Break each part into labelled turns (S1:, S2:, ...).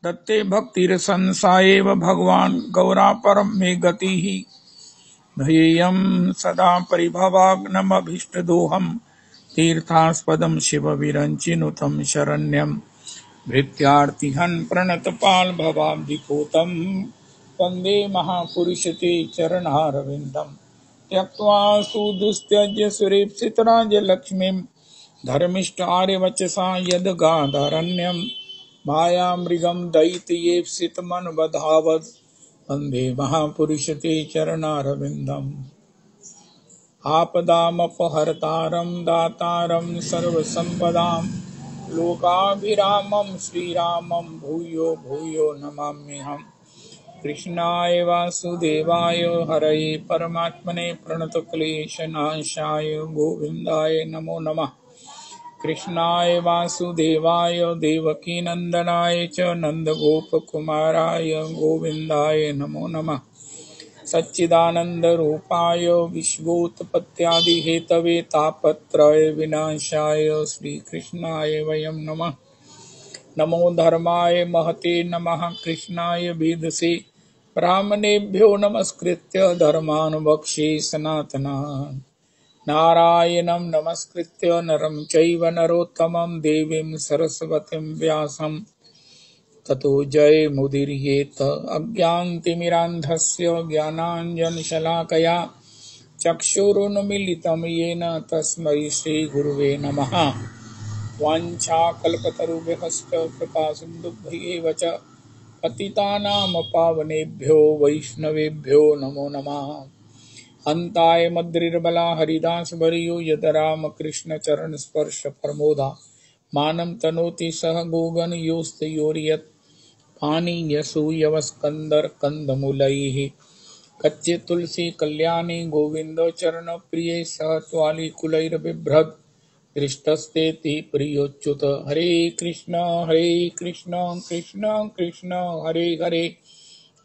S1: दत्ते भक्तिरसंसायेव भगवान् गौरा परम मे गतिः ध्येयं सदा परिभवाग्नमभीष्टदोहम् तीर्थास्पदं शिवविरञ्चिनुतं शरण्यं भृत्यार्तिहन् प्रणतपाल भवाब्धिपूतं वन्दे महापुरुषते चरणारविन्दम् त्यक्त्वा सुदुस्त्यज्य सुरेप्सितराज्यलक्ष्मीं धर्मिष्ठ आर्यवचसा यद्गादारण्यं मायामृगं दयितयेप्सितमनुबधावद् वन्दे महापुरुषते चरणारविन्दम् आपदामपहर्तारं दातारं सर्वसम्पदां लोकाभिरामं श्रीरामं भूयो भूयो नमाम्यहम् कृष्णाय वासुदेवाय हरये परमात्मने प्रणतक्लेशनाशाय गोविन्दाय नमो नमः कृष्णाय वासुदेवाय देवकीनन्दनाय च नन्दगोपकुमाराय गोविन्दाय नमो नमः सच्चिदानन्दरूपाय विश्वोत्पत्त्यादिहेतवे तापत्रय विनाशाय श्रीकृष्णाय वयं नमः नमो धर्माय महते नमः कृष्णाय वेदसे ब्राह्मणेभ्यो नमस्कृत्य धर्मान् वक्ष्ये सनातनान् नारायणं नमस्कृत्य नरं चैव नरोत्तमं देवीं सरस्वतीं व्यासं ततो जयमुदीरयेत अज्ञानतिमिरान्धस्य ज्ञानाञ्जनशलाकया चक्षुरुन्मीलितं येन तस्मै श्रीगुरुवे नमः वाञ्छाकल्पतरुभ्यश्च कृपासिन्धुभ्यैव च पतितानां पावनेभ्यो वैष्णवेभ्यो नमो नमः अन्ताय मद्रिर्बला हरिदास वर्यो यद रामकृष्ण चरण स्पर्श प्रमोदा मानं तनोति सह गोगन योस्तयोर्यत् पानीयसूयवस्कन्दर कंदमूलैः कच्चे तुलसी कल्याणी गोविंद चरण प्रिय सह त्वाली कुलैर्बिभ्रद् दृष्टस्तेति प्रियोच्युत हरे कृष्ण कृष्ण कृष्ण हरे हरे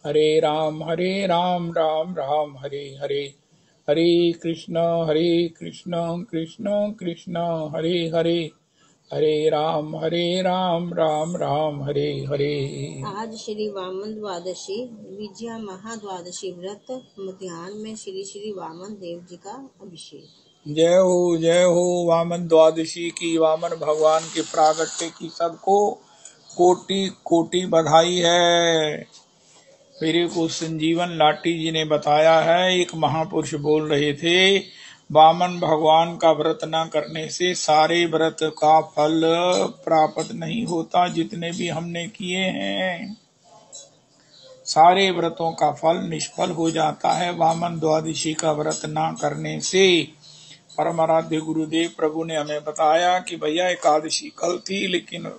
S1: हरे राम राम राम हरे हरे हरे कृष्ण कृष्ण कृष्ण हरे हरे हरे राम राम राम हरे हरे।
S2: आज श्री वामन द्वादशी विजया महाद्वादशी व्रत मध्याह्न में श्री श्री वामन देव जी का अभिषेक।
S1: जय हो वामन द्वादशी की, वामन भगवान के प्रागट्य की सबको कोटि कोटि बधाई है। मेरे को संजीवन लाटी जी ने बताया है, एक महापुरुष बोल रहे थे वामन भगवान का व्रत न करने से सारे व्रत का फल प्राप्त नहीं होता, जितने भी हमने किए हैं सारे व्रतों का फल निष्फल हो जाता है वामन द्वादशी का व्रत न करने से। परमाराध्य गुरुदेव प्रभु ने हमें बताया कि भैया एकादशी कल थी, लेकिन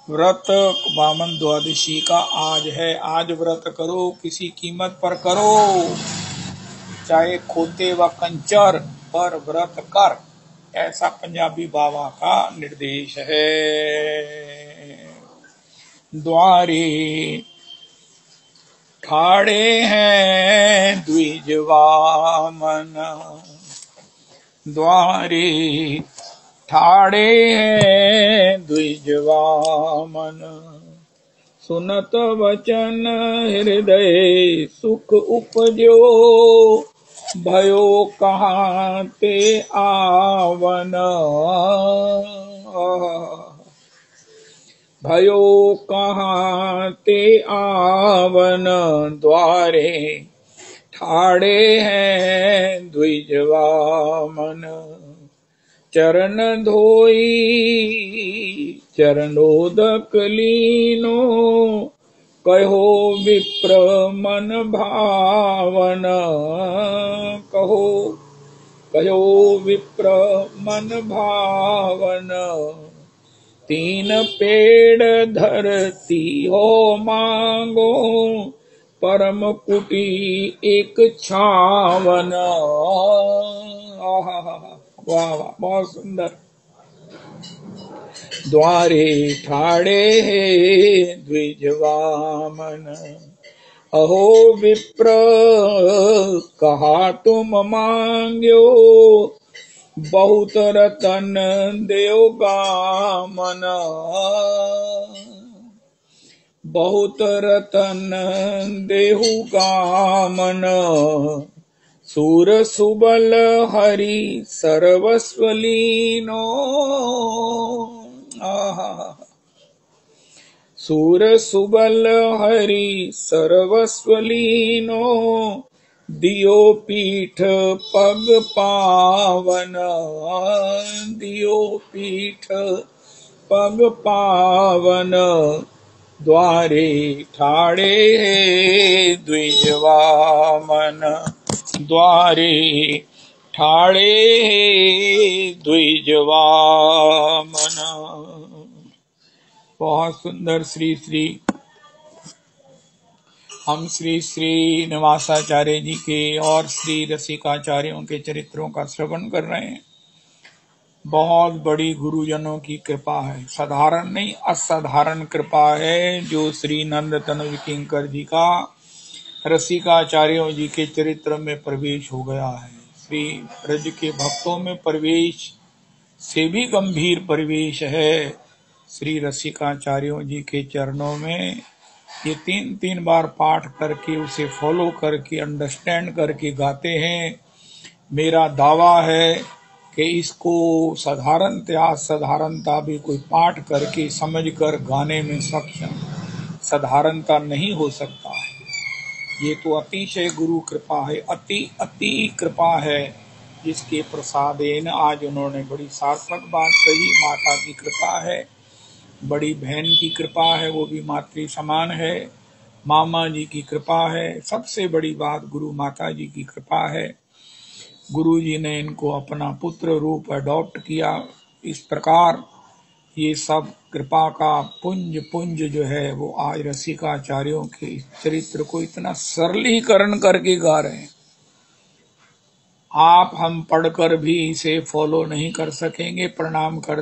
S1: व्रत वामन द्वादशी का आज है। आज व्रत करो, किसी कीमत पर करो, चाहे खोते व कंचर पर व्रत कर, ऐसा पंजाबी बाबा का निर्देश है। द्वारे ठाड़े हैं द्विज वामन, द्वारे ठाड़े हैं द्विज वामन, सुनत वचन हृदय सुख उपजो, भयो कहाँ ते आवन, भयो कहाँ ते आवन, द्वारे ठाड़े हैं द्विज वामन, चरण धोई चरणोदक लीनो, कहो विप्र मन भावन, कहो विप्र मन भावन, तीन पेड़ धरती हो मांगो, परम कुटी एक छावन। वाह वाह, बहुत सुंदर। द्वारे ठाड़े हे द्विज वामन, अहो विप्र कहा तुम मांग्यो, बहुत रतन देव गामन, बहुत रतन देहु कामन, सूर सुबल हरि सर्वस्व लीनो। सूर सुबल हरि सर्वस्व लीनो, दियो पीठ पग पावन, दियो पीठ पग पावन, द्वारे ठाड़े द्विजवामन, द्वारे ठाड़े द्विजवामन। बहुत सुंदर श्री श्री हम श्री श्री निवासाचार्य जी के और श्री रसिकाचार्यों के चरित्रों का श्रवण कर रहे हैं। बहुत बड़ी गुरुजनों की कृपा है, साधारण नहीं असाधारण कृपा है जो श्री नंद तनुज किंकर जी का रसिकाचार्यों जी के चरित्र में प्रवेश हो गया है। श्री ब्रज के भक्तों में प्रवेश से भी गंभीर प्रवेश है श्री रसिकाचार्यों जी के चरणों में। ये 3-3 बार पाठ करके उसे फॉलो करके अंडरस्टैंड करके गाते हैं। मेरा दावा है कि इसको साधारणता भी कोई पाठ करके समझकर गाने में सक्षम साधारणता नहीं हो सकता है। ये तो अतिशय गुरु कृपा है, अति कृपा है जिसके प्रसादेन आज उन्होंने बड़ी सार्थक बात कही। माता की कृपा है, बड़ी बहन की कृपा है, वो भी मातृ समान है, मामा जी की कृपा है, सबसे बड़ी बात गुरु माता जी की कृपा है। गुरु जी ने इनको अपना पुत्र रूप अडॉप्ट किया। इस प्रकार ये सब कृपा का पुंज जो है वो आज रसिकाचार्यों के चरित्र को इतना सरलीकरण करके गा रहे हैं। आप हम पढ़कर भी इसे फॉलो नहीं कर सकेंगे, प्रणाम कर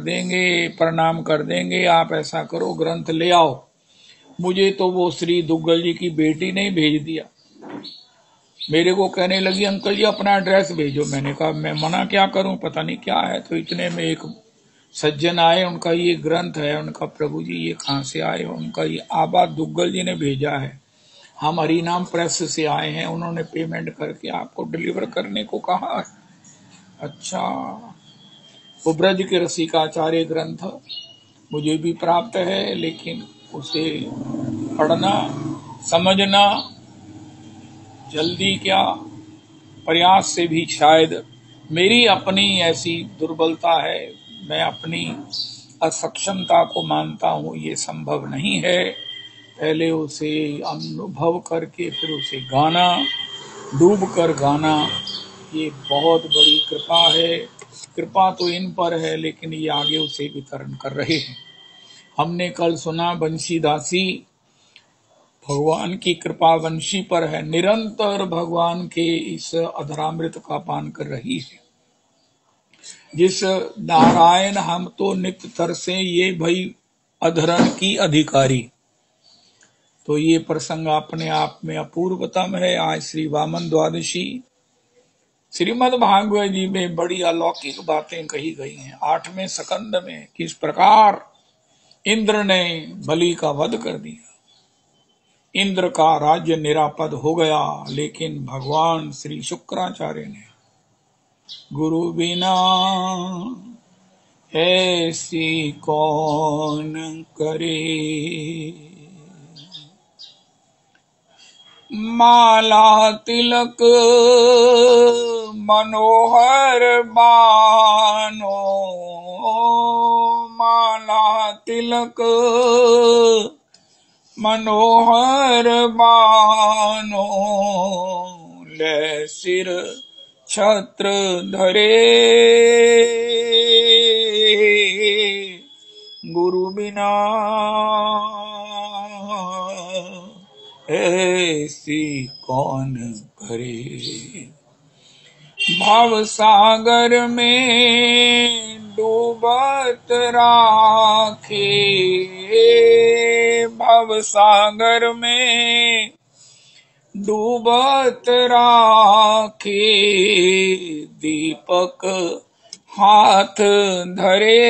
S1: देंगे। आप ऐसा करो, ग्रंथ ले आओ। मुझे तो वो श्री दुग्गल जी की बेटी ने भेज दिया, मेरे को कहने लगी अंकल जी अपना एड्रेस भेजो। मैंने कहा मैं मना क्या करूं, पता नहीं क्या है। तो इतने में एक सज्जन आए, उनका ये ग्रंथ है। उनका प्रभु जी ये कहाँ से आए? उनका ये आबा दुग्गल जी ने भेजा है, हम हरिनाम प्रेस से आए हैं, उन्होंने पेमेंट करके आपको डिलीवर करने को कहा है। अच्छा, वो ब्रज के रसिकाचार्य ग्रंथ मुझे भी प्राप्त है, लेकिन उसे पढ़ना समझना जल्दी क्या, प्रयास से भी शायद मेरी अपनी ऐसी दुर्बलता है, मैं अपनी असक्षमता को मानता हूँ, ये संभव नहीं है। पहले उसे अनुभव करके फिर उसे गाना, डूब कर गाना, ये बहुत बड़ी कृपा है। कृपा तो इन पर है, लेकिन ये आगे उसे वितरण कर रहे हैं। हमने कल सुना बंशीदासी, भगवान की कृपा वंशी पर है, निरंतर भगवान के इस अधरामृत का पान कर रही है। जिस नारायण हम तो नित्य तरसे, ये भई अधरण की अधिकारी। तो ये प्रसंग अपने आप में अपूर्वतम है। आज श्री वामन द्वादशी श्रीमद् भागवत जी में बड़ी अलौकिक बातें कही गई हैं। 8वें स्कंद में किस प्रकार इंद्र ने बलि का वध कर दिया, इंद्र का राज्य निरापद हो गया, लेकिन भगवान श्री शुक्राचार्य ने गुरु बिना ऐसी कौन करे, माला तिलक मनोहर बानो, माला तिलक मनोहर बानो, ले सिर छत्र धरे, गुरु बिना ऐसी कौन करे। भव सागर में डूबत राखे, भव सागर में डूबत राखे, दीपक हाथ धरे,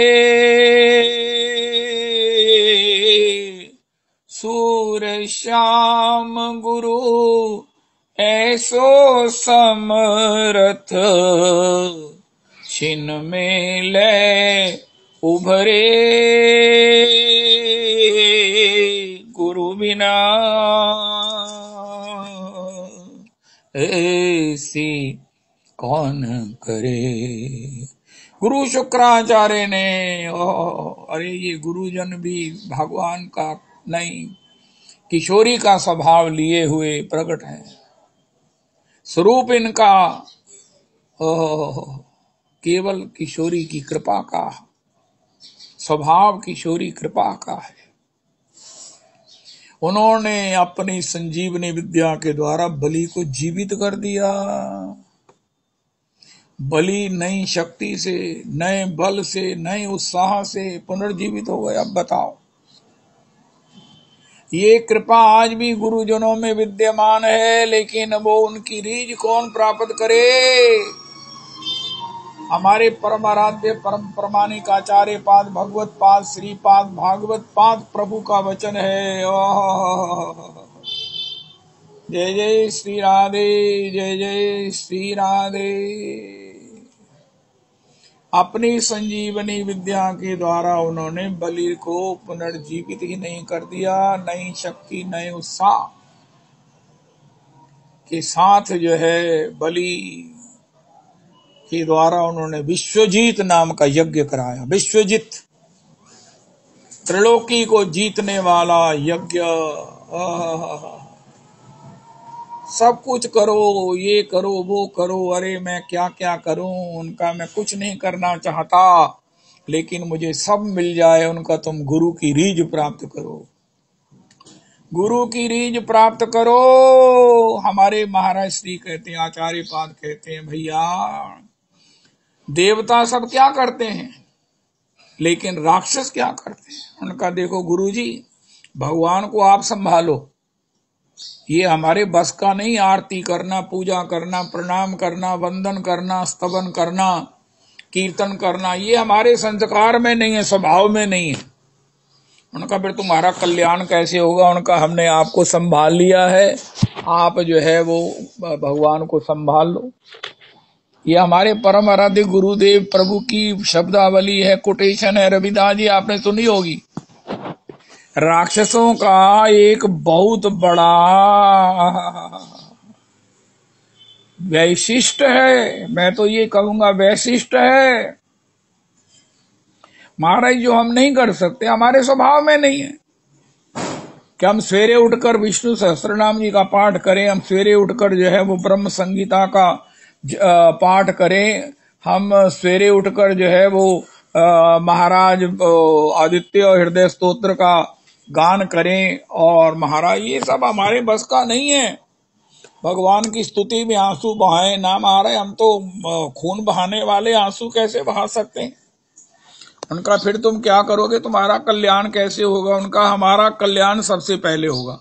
S1: सूर श्याम गुरु ऐसो समरथ, छिन में ले उभरे गुरु बिना ऐसी कौन करे। गुरु शुक्राचार्य ने, अरे ये गुरुजन भी भगवान का नहीं, किशोरी का स्वभाव लिए हुए प्रकट है। स्वरूप इनका केवल किशोरी की कृपा का, स्वभाव किशोरी कृपा का है। उन्होंने अपनी संजीवनी विद्या के द्वारा बलि को जीवित कर दिया। बलि नई शक्ति से, नए बल से, नए उत्साह से पुनर्जीवित हो गए। अब बताओ, ये कृपा आज भी गुरुजनों में विद्यमान है, लेकिन वो उनकी रीझ कौन प्राप्त करे। हमारे परम आराध्य परम प्रमाणिक आचार्य पाद, भगवत पाद, श्रीपाद, भागवत पाद प्रभु का वचन है। जय जय श्री राधे, जय जय श्री राधे। अपनी संजीवनी विद्या के द्वारा उन्होंने बलि को पुनर्जीवित ही नहीं कर दिया, नई शक्ति, नए उत्साह के साथ जो है बलि के द्वारा उन्होंने विश्वजीत नाम का यज्ञ कराया। विश्वजीत, त्रिलोकी को जीतने वाला यज्ञ। सब कुछ करो, ये करो, वो करो, अरे मैं क्या क्या करूं, उनका मैं कुछ नहीं करना चाहता, लेकिन मुझे सब मिल जाए उनका। तुम गुरु की रीझ प्राप्त करो, गुरु की रीझ प्राप्त करो। हमारे महाराज श्री कहते हैं, आचार्य पाद कहते हैं, भैया देवता सब क्या करते हैं, लेकिन राक्षस क्या करते हैं। उनका देखो गुरुजी, भगवान को आप संभालो, ये हमारे बस का नहीं। आरती करना, पूजा करना, प्रणाम करना, वंदन करना, स्तवन करना, कीर्तन करना, ये हमारे संस्कार में नहीं है, स्वभाव में नहीं है। उनका फिर तुम्हारा कल्याण कैसे होगा। उनका हमने आपको संभाल लिया है, आप जो है वो भगवान को संभाल लो। ये हमारे परम आराध्य गुरुदेव प्रभु की शब्दावली है, कोटेशन है। रविदास जी आपने सुनी होगी। राक्षसों का एक बहुत बड़ा वैशिष्ट है, मैं तो ये कहूंगा वैशिष्ट है महाराज, जो हम नहीं कर सकते, हमारे स्वभाव में नहीं है। कि हम सवेरे उठकर विष्णु सहस्त्रनाम जी का पाठ करें, हम सवेरे उठकर जो है वो ब्रह्म संगीता का पाठ करें, हम सवेरे उठकर जो है वो महाराज आदित्य और हृदय स्तोत्र का गान करें। और महाराज ये सब हमारे बस का नहीं है। भगवान की स्तुति में आंसू बहाए ना महाराज, हम तो खून बहाने वाले आंसू कैसे बहा सकते हैं। उनका फिर तुम क्या करोगे, तुम्हारा कल्याण कैसे होगा। उनका हमारा कल्याण सबसे पहले होगा।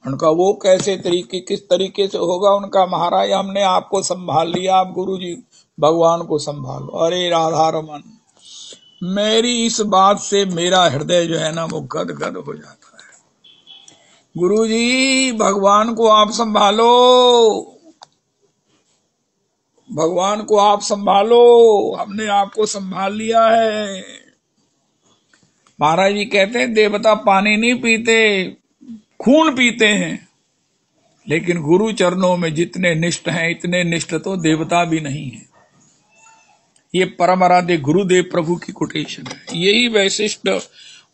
S1: उनका वो कैसे तरीके, किस तरीके से होगा। उनका महाराज हमने आपको संभाल लिया, आप गुरु जी भगवान को संभालो। अरे राधा रमन, मेरी इस बात से मेरा हृदय जो है ना वो गदगद हो जाता है। गुरु जी भगवान को आप संभालो, भगवान को आप संभालो, हमने आपको संभाल लिया है। महाराज जी कहते हैं देवता पानी नहीं पीते, खून पीते हैं, लेकिन गुरु चरणों में जितने निष्ठ हैं, इतने निष्ठ तो देवता भी नहीं है। ये परम आराध्य गुरुदेव प्रभु की कोटेशन है। यही वैशिष्ट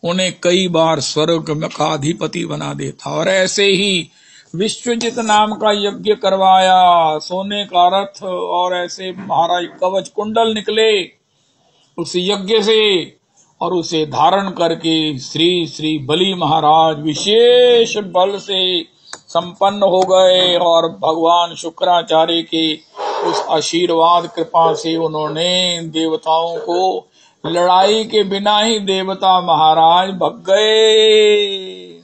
S1: उन्हें कई बार स्वर्ग का अधिपति बना देता। और ऐसे ही विश्वजित नाम का यज्ञ करवाया, सोने का रथ और ऐसे महाराज कवच कुंडल निकले उस यज्ञ से, और उसे धारण करके श्री श्री बलि महाराज विशेष बल से संपन्न हो गए। और भगवान शुक्राचार्य के उस आशीर्वाद कृपा से उन्होंने देवताओं को लड़ाई के बिना ही देवता महाराज भग गए।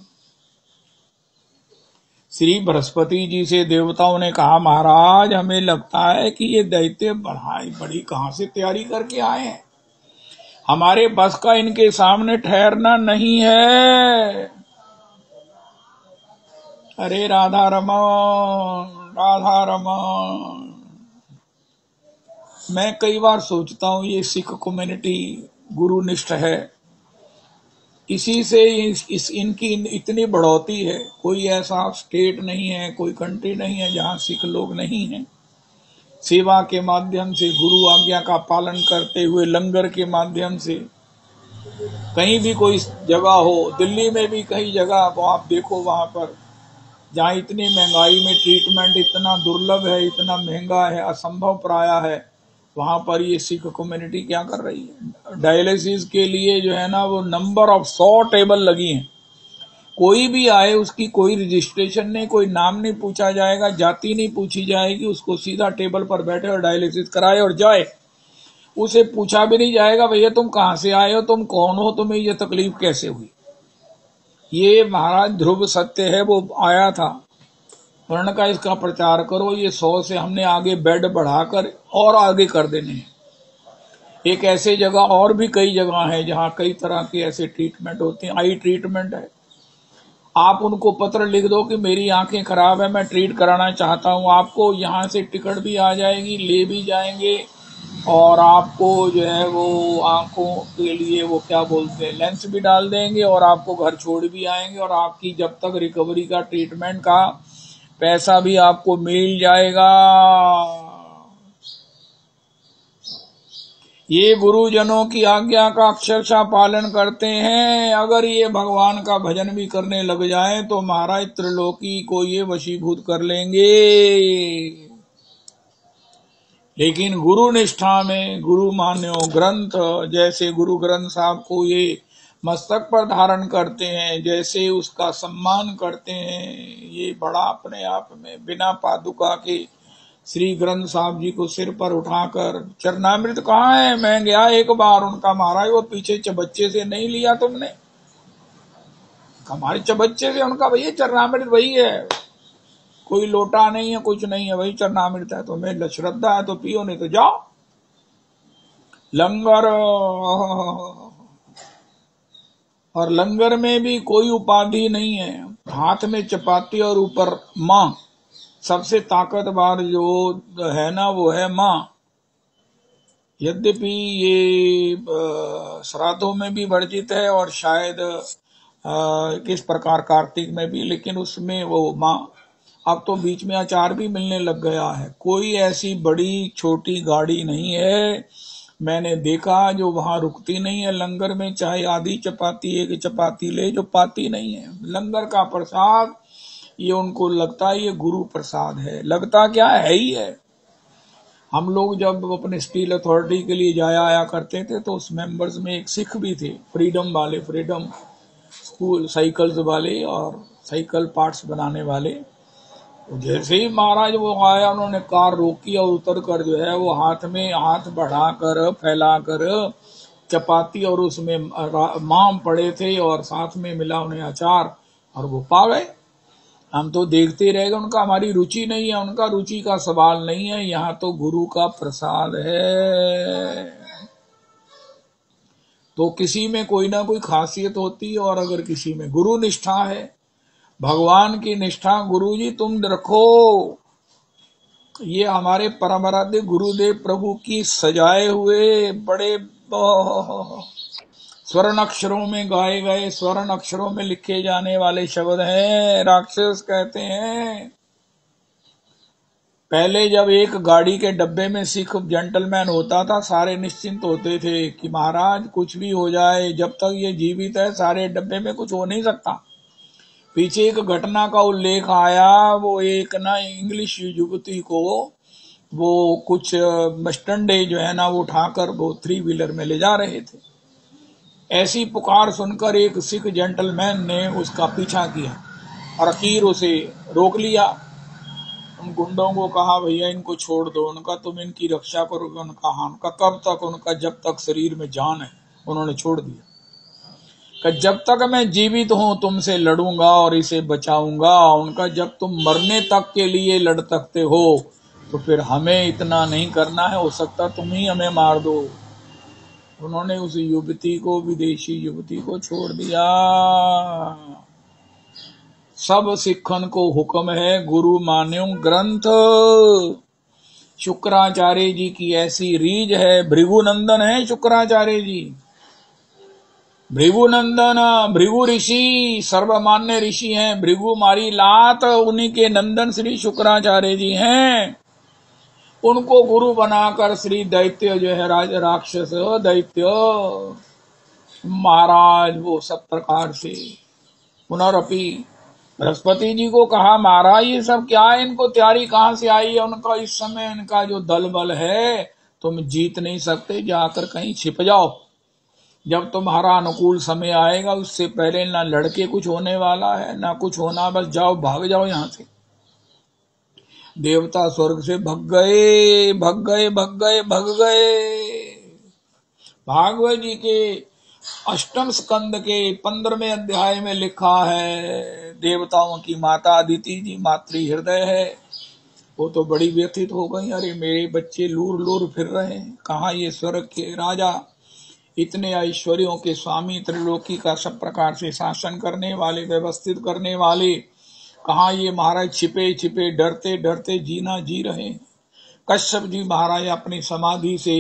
S1: श्री बृहस्पति जी से देवताओं ने कहा, महाराज हमें लगता है कि ये दैत्य बड़ी कहां से तैयारी करके आए हैं, हमारे बस का इनके सामने ठहरना नहीं है। अरे राधा रमन, राधा रमन। मैं कई बार सोचता हूँ ये सिख कम्युनिटी गुरुनिष्ठ है, इसी से इनकी इतनी बढ़ोतरी है। कोई ऐसा स्टेट नहीं है, कोई कंट्री नहीं है जहाँ सिख लोग नहीं हैं। सेवा के माध्यम से, गुरु आज्ञा का पालन करते हुए, लंगर के माध्यम से, कहीं भी कोई जगह हो, दिल्ली में भी कई जगह को आप देखो, वहां पर जहाँ इतनी महंगाई में ट्रीटमेंट इतना दुर्लभ है, इतना महंगा है, असंभव प्राय है, वहां पर ये सिख कम्युनिटी क्या कर रही है? डायलिसिस के लिए जो है ना, वो नंबर ऑफ 100 टेबल लगी हैं। कोई भी आए, उसकी कोई रजिस्ट्रेशन नहीं, कोई नाम नहीं पूछा जाएगा, जाति नहीं पूछी जाएगी, उसको सीधा टेबल पर बैठे और डायलिसिस कराए और जाए। उसे पूछा भी नहीं जाएगा भैया तुम कहाँ से आए हो, तुम कौन हो, तुम्हें ये तकलीफ कैसे हुई। ये महाराज ध्रुव सत्य है, वो आया था, वर्ण का इसका प्रचार करो। ये 100 से हमने आगे बेड बढ़ाकर और आगे कर देने हैं। एक ऐसे जगह और भी कई जगह है जहाँ कई तरह के ऐसे ट्रीटमेंट होते हैं। आई ट्रीटमेंट है, आप उनको पत्र लिख दो कि मेरी आंखें खराब है, मैं ट्रीट कराना चाहता हूँ, आपको यहाँ से टिकट भी आ जाएगी, ले भी जाएंगे, और आपको जो है वो आंखों के लिए वो क्या बोलते हैं, लेंस भी डाल देंगे, और आपको घर छोड़ भी आएंगे, और आपकी जब तक रिकवरी का ट्रीटमेंट का पैसा भी आपको मिल जाएगा। ये गुरुजनों की आज्ञा का अक्षरशः पालन करते हैं। अगर ये भगवान का भजन भी करने लग जाएं तो महाराज त्रिलोकी को ये वशीभूत कर लेंगे। लेकिन गुरु निष्ठा में, गुरु मान्यो ग्रंथ, जैसे गुरु ग्रंथ साहब को ये मस्तक पर धारण करते हैं, जैसे उसका सम्मान करते हैं, ये बड़ा अपने आप में, बिना पादुका के श्री ग्रंथ साहब जी को सिर पर उठाकर, चरणामृत कहाँ है? मैं गया एक बार, उनका महाराज वो पीछे चबच्चे से नहीं लिया तुमने? हमारे चबच्चे से, उनका भैया चरणामृत वही है, कोई लोटा नहीं है, कुछ नहीं है, वही चरणामृत है। तुम्हें श्रद्धा है तो पियो, नहीं तो जाओ। लंगर, और लंगर में भी कोई उपाधि नहीं है, हाथ में चपाती और ऊपर माँ। सबसे ताकतवर जो है ना वो है माँ। यद्यपि ये श्राद्धों में भी वर्जित है और शायद किस प्रकार कार्तिक में भी, लेकिन उसमें वो माँ। अब तो बीच में अचार भी मिलने लग गया है। कोई ऐसी बड़ी छोटी गाड़ी नहीं है मैंने देखा जो वहां रुकती नहीं है लंगर में, चाहे आधी चपाती, एक चपाती ले, जो पाती नहीं है। लंगर का प्रसाद ये उनको लगता है ये गुरु प्रसाद है, लगता क्या है ही है। हम लोग जब अपने स्टील अथॉरिटी के लिए जाया आया करते थे तो उस मेंबर्स में एक सिख भी थे, फ्रीडम वाले, फ्रीडम स्कूल साइकिल्स वाले और साइकिल पार्ट्स बनाने वाले। जैसे ही महाराज वो आया, उन्होंने कार रोकी और उतर कर जो है वो हाथ में हाथ बढ़ाकर फैलाकर चपाती और उसमें माम पड़े थे और साथ में मिला उन्हें अचार, और वो पा गए। हम तो देखते रह गए, उनका हमारी रुचि नहीं है, उनका रुचि का सवाल नहीं है, यहाँ तो गुरु का प्रसाद है। तो किसी में कोई ना कोई खासियत होती है, और अगर किसी में गुरु निष्ठा है, भगवान की निष्ठा, गुरु जी तुम रखो। ये हमारे परम आराध्य गुरुदेव प्रभु की सजाए हुए बड़े स्वर्ण अक्षरों में गाए गए, स्वर्ण अक्षरों में लिखे जाने वाले शब्द हैं। राक्षस कहते हैं, पहले जब एक गाड़ी के डब्बे में सिख जेंटलमैन होता था, सारे निश्चिंत होते थे कि महाराज कुछ भी हो जाए, जब तक ये जीवित है सारे डब्बे में कुछ हो नहीं सकता। पीछे एक घटना का उल्लेख आया, वो एक ना इंग्लिश युवती को वो कुछ मस्टंडे जो है ना वो उठाकर वो 3 व्हीलर में ले जा रहे थे। ऐसी पुकार सुनकर एक सिख जेंटलमैन ने उसका पीछा किया और अखीर उसे रोक लिया। उन गुंडों को कहा भैया इनको छोड़ दो, उनका तुम इनकी रक्षा करोगे? उनका हाँ। उनका कब तक? उनका जब तक शरीर में जान है। उन्होंने छोड़ दिया कि जब तक मैं जीवित हूं तुमसे लड़ूंगा और इसे बचाऊंगा। उनका जब तुम मरने तक के लिए लड़ सकते हो तो फिर हमें इतना नहीं करना है, हो सकता तुम ही हमें मार दो। उन्होंने उस युवती को, विदेशी युवती को छोड़ दिया। सब सिखन को हुक्म है गुरु मान्यो ग्रंथ। शुक्राचार्य जी की ऐसी रीज है, भृगुनंदन है शुक्राचार्य जी। भृगुनंदन, भृगु ऋषि सर्वमान्य ऋषि हैं। भृगु मारी लात, उन्हीं के नंदन श्री शुक्राचार्य जी हैं। उनको गुरु बनाकर श्री दैत्य जो है राक्षस दैत्य महाराज वो सब प्रकार से पुनरअपि बृहस्पति जी को कहा महाराज ये सब क्या है, इनको तैयारी कहाँ से आई है, उनका इस समय इनका जो दल बल है तुम जीत नहीं सकते, जाकर कहीं छिप जाओ। जब तुम्हारा अनुकूल समय आएगा उससे पहले ना लड़के कुछ होने वाला है ना कुछ होना, बस जाओ भाग जाओ यहाँ से। देवता स्वर्ग से भग गए भग गए भग गए भग गए। भागवत जी के अष्टम स्कंद के 15वें अध्याय में लिखा है, देवताओं की माता अदिति जी मातृ हृदय है, वो तो बड़ी व्यथित हो गई। अरे मेरे बच्चे लूर लूर फिर रहे हैं, कहाँ ये स्वर्ग के राजा, इतने ऐश्वर्यों के स्वामी, त्रिलोकी का सब प्रकार से शासन करने वाले, व्यवस्थित करने वाले, कहाँ ये महाराज छिपे छिपे डरते डरते जीना जी रहे हैं। कश्यप जी महाराज अपनी समाधि से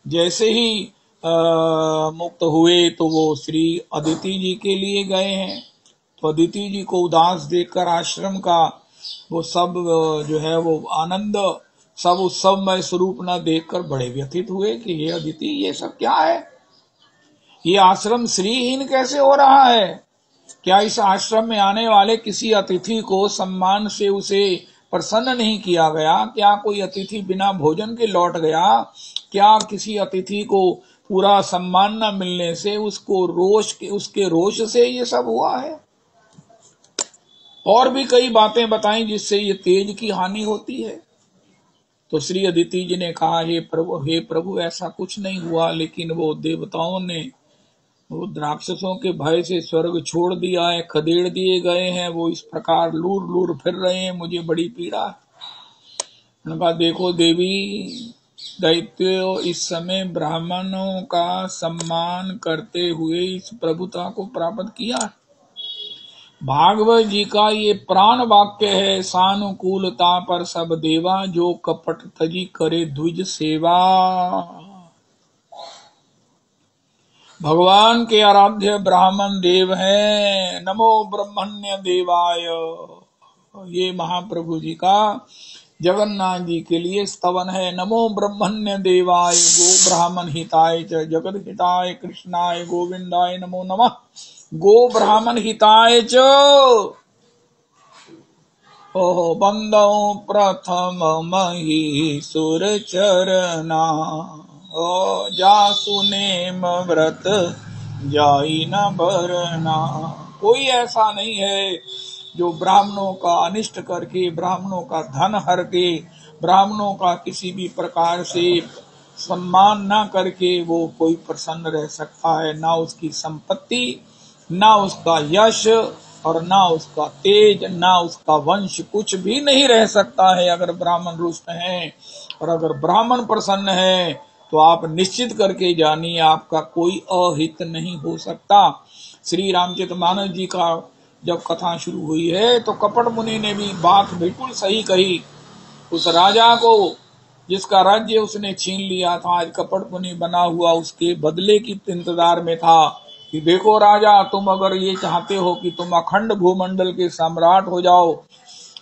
S1: जैसे ही मुक्त हुए तो वो श्री अदिति जी के लिए गए हैं। तो अदिति जी को उदास देखकर आश्रम का वो सब जो है वो आनंद सब उत्सवमय स्वरूप न देखकर बड़े व्यथित हुए कि ये अदिति ये सब क्या है, ये आश्रम श्रीहीन कैसे हो रहा है। क्या इस आश्रम में आने वाले किसी अतिथि को सम्मान से उसे प्रसन्न नहीं किया गया? क्या कोई अतिथि बिना भोजन के लौट गया? क्या किसी अतिथि को पूरा सम्मान न मिलने से उसको उसके रोष से ये सब हुआ है? और भी कई बातें बताई जिससे ये तेज की हानि होती है। तो श्री अदिति जी ने कहा हे प्रभु ऐसा कुछ नहीं हुआ, लेकिन वो देवताओं ने वो राक्षसों के भय से स्वर्ग छोड़ दिया है, खदेड़ दिए गए हैं, वो इस प्रकार लूर लूर फिर रहे हैं, मुझे बड़ी पीड़ा है। उनका देखो देवी दैत्य इस समय ब्राह्मणों का सम्मान करते हुए इस प्रभुता को प्राप्त किया। भागवत जी का ये प्राण वाक्य है, सानुकूलता पर सब देवा, जो कपट तजी करे द्विज सेवा। भगवान के आराध्य ब्राह्मण देव हैं, नमो ब्रह्मण्य देवाय। ये महाप्रभु जी का जगन्नाथ जी के लिए स्तवन है, नमो ब्रह्मण्य देवाय गो ब्राह्मण हिताय च जगत हिताय कृष्णाय गोविंदाय नमो नमः गो ब्राह्मण हिताय च। ओहो बंदो प्रथम महीसुर चरना, ओ जासु नेम व्रत जाई न बरना। कोई ऐसा नहीं है जो ब्राह्मणों का अनिष्ट करके, ब्राह्मणों का धन हर के, ब्राह्मणों का किसी भी प्रकार से सम्मान न करके वो कोई प्रसन्न रह सकता है। ना उसकी संपत्ति, ना उसका यश और ना उसका तेज, ना उसका वंश, कुछ भी नहीं रह सकता है अगर ब्राह्मण रुष्ट हैं। और अगर ब्राह्मण प्रसन्न है तो आप निश्चित करके जानिए आपका कोई अहित नहीं हो सकता। श्री रामचरितमानस जी का जब कथा शुरू हुई है तो कपट मुनि ने भी बात बिल्कुल सही कही। उस राजा को जिसका राज्य उसने छीन लिया था, आज कपट मुनि बना हुआ उसके बदले की इंतजार में था कि देखो राजा, तुम अगर ये चाहते हो कि तुम अखंड भूमंडल के सम्राट हो जाओ,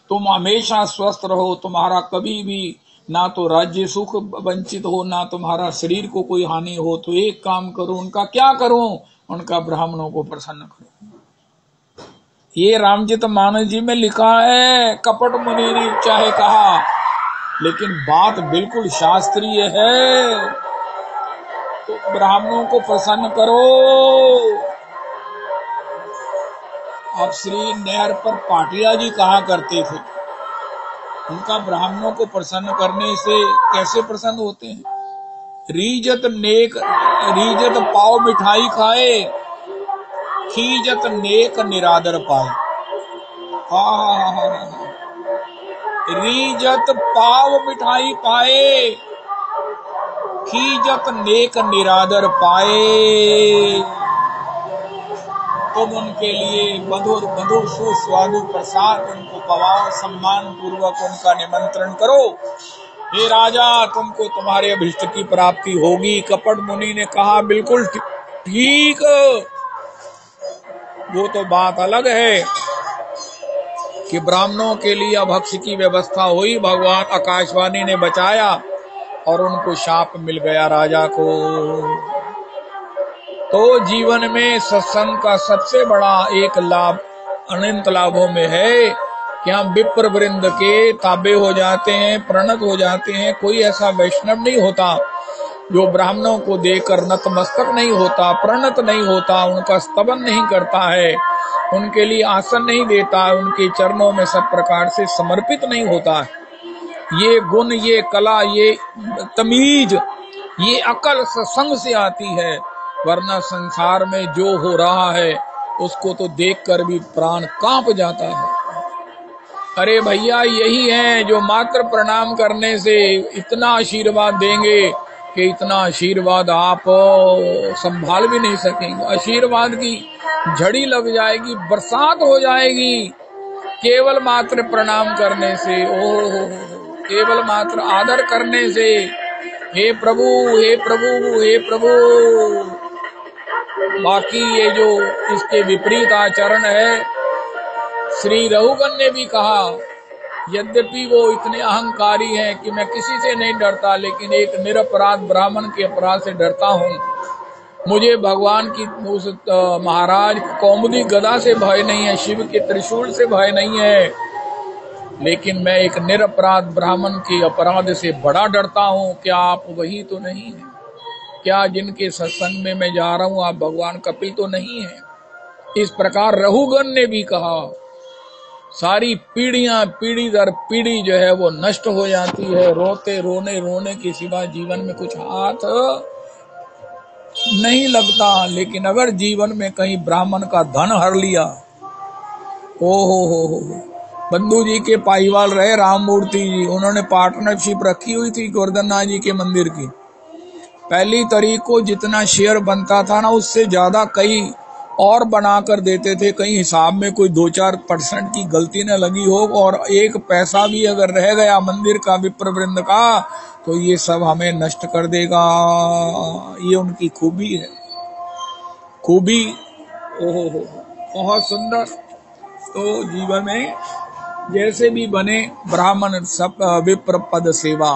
S1: तुम हमेशा स्वस्थ रहो, तुम्हारा कभी भी ना तो राज्य सुख वंचित हो, ना तुम्हारा शरीर को कोई हानि हो, तो एक काम करो। उनका क्या करूं? उनका ब्राह्मणों को प्रसन्न करो। ये रामचरितमानस जी में लिखा है, कपट मुनि ने चाहे कहा, लेकिन बात बिल्कुल शास्त्रीय है। तो ब्राह्मणों को प्रसन्न करो। अब श्री नहर पर पाटिया जी कहा करते थे, उनका ब्राह्मणों को प्रसन्न करने से कैसे प्रसन्न होते हैं? रीजत पाव मिठाई खाए, खीजत नेक निरादर पाए। रीजत पाव मिठाई पाए, खीजत नेक निरादर पाए। तुम उनके लिए मधुर मधुर सुस्वादु प्रसाद उनको पवाओ, सम्मान पूर्वक उनका निमंत्रण करो। हे राजा, तुमको तुम्हारे अभिष्ट की प्राप्ति होगी। कपट मुनि ने कहा, बिल्कुल ठीक, वो तो बात अलग है कि ब्राह्मणों के लिए अभक्ष्य की व्यवस्था हुई, भगवान आकाशवाणी ने बचाया और उनको शाप मिल गया राजा को। तो जीवन में सत्संग का सबसे बड़ा एक लाभ अनंत लाभों में है कि हम विप्र वृंद के ताबे हो जाते हैं, प्रणत हो जाते हैं। कोई ऐसा वैष्णव नहीं होता जो ब्राह्मणों को देकर नतमस्तक नहीं होता, प्रणत नहीं होता, उनका स्तवन नहीं करता है, उनके लिए आसन नहीं देता है, उनके चरणों में सब प्रकार से समर्पित नहीं होता है। ये गुण, ये कला, ये तमीज, ये अकल सत्संग से आती है, वरना संसार में जो हो रहा है उसको तो देखकर भी प्राण कांप जाता है। अरे भैया, यही है जो मात्र प्रणाम करने से इतना आशीर्वाद देंगे कि इतना आशीर्वाद आप संभाल भी नहीं सकेंगे। आशीर्वाद की झड़ी लग जाएगी, बरसात हो जाएगी केवल मात्र प्रणाम करने से। ओह, केवल मात्र आदर करने से। हे प्रभु, हे प्रभु, हे प्रभु। बाकी ये जो इसके विपरीत आचरण है, श्री रघुगण ने भी कहा, यद्यपि वो इतने अहंकारी हैं कि मैं किसी से नहीं डरता, लेकिन एक निरपराध ब्राह्मण के अपराध से डरता हूँ। मुझे भगवान की उस महाराज कौमुदी गदा से भय नहीं है, शिव के त्रिशूल से भय नहीं है, लेकिन मैं एक निरपराध ब्राह्मण के अपराध से बड़ा डरता हूँ। क्या आप वही तो नहीं है? क्या जिनके सत्संग में मैं जा रहा हूँ आप भगवान कपिल तो नहीं है? इस प्रकार रघुगण ने भी कहा। सारी पीढ़ियां, पीढ़ी दर पीढ़ी जो है वो नष्ट हो जाती है। रोते रोने के सिवा जीवन में कुछ हाथ नहीं लगता। लेकिन अगर जीवन में कहीं ब्राह्मण का धन हर लिया, ओ हो, बंधु जी के पाईवाल रहे राममूर्ति जी, उन्होंने पार्टनरशिप रखी हुई थी गोवर्धननाथ जी के मंदिर की। पहली तारीख को जितना शेयर बनता था ना, उससे ज्यादा कई और बनाकर देते थे। कहीं हिसाब में कोई 2-4% की गलती न लगी हो और एक पैसा भी अगर रह गया मंदिर का, विप्र वृंद का, तो ये सब हमें नष्ट कर देगा। ये उनकी खूबी है, खूबी। ओहो हो, बहुत सुंदर। तो जीवन में जैसे भी बने ब्राह्मण सब विप्र पद सेवा,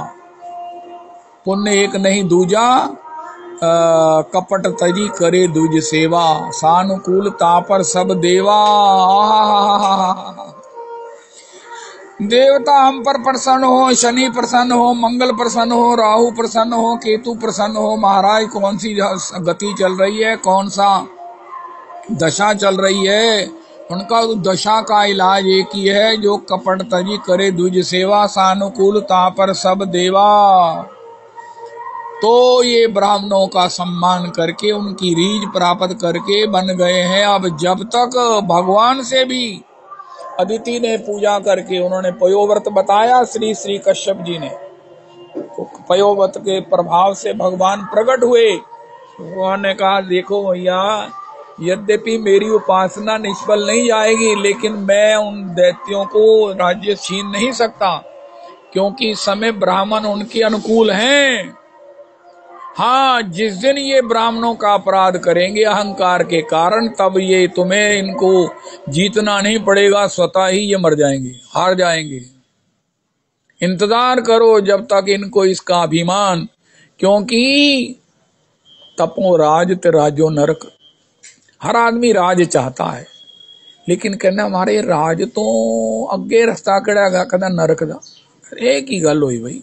S1: पुण्य एक नहीं दूजा, कपट तजी करे दूज सेवा, सानुकूल तापर सब देवा। देवता हम पर प्रसन्न हो, शनि प्रसन्न हो, मंगल प्रसन्न हो, राहु प्रसन्न हो, केतु प्रसन्न हो। महाराज कौन सी गति चल रही है, कौन सा दशा चल रही है, उनका दशा का इलाज एक ही है, जो कपट तजी करे दूज सेवा, सानुकूल तापर सब देवा। तो ये ब्राह्मणों का सम्मान करके, उनकी रीझ प्राप्त करके बन गए हैं। अब जब तक भगवान से भी अदिति ने पूजा करके, उन्होंने पयोव्रत बताया श्री कश्यप जी ने, तो पयोव्रत के प्रभाव से भगवान प्रकट हुए। उन्होंने कहा, देखो भैया, यद्यपि मेरी उपासना निष्फल नहीं जाएगी, लेकिन मैं उन दैत्यों को राज्य छीन नहीं सकता, क्योंकि इस समय ब्राह्मण उनके अनुकूल हैं। हाँ, जिस दिन ये ब्राह्मणों का अपराध करेंगे अहंकार के कारण, तब ये तुम्हें इनको जीतना नहीं पड़ेगा, स्वतः ही ये मर जाएंगे, हार जाएंगे। इंतजार करो जब तक इनको इसका अभिमान, क्योंकि तपो राज ते राजो नरक। हर आदमी राज चाहता है, लेकिन कहना हमारे राज तो अगे रास्ता किहड़ा कहता नरक दा। एक ही गल हुई भाई,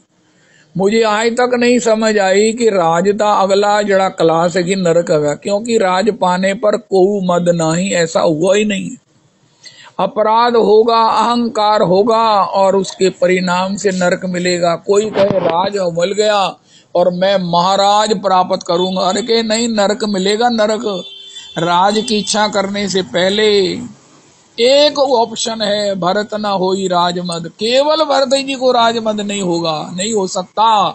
S1: मुझे आज तक नहीं समझ आई कि राज का अगला जड़ा क्लास है कि नरक है, क्योंकि राज पाने पर कोई मद नहीं, ऐसा हुआ ही नहीं। अपराध होगा, अहंकार होगा और उसके परिणाम से नरक मिलेगा। कोई कहे राज मिल गया और मैं महाराज प्राप्त करूंगा, अरे के नहीं, नरक मिलेगा। नरक राज की इच्छा करने से पहले एक ऑप्शन है, भरत न होई राजमद। केवल भरत जी को राजमद नहीं होगा, नहीं हो सकता।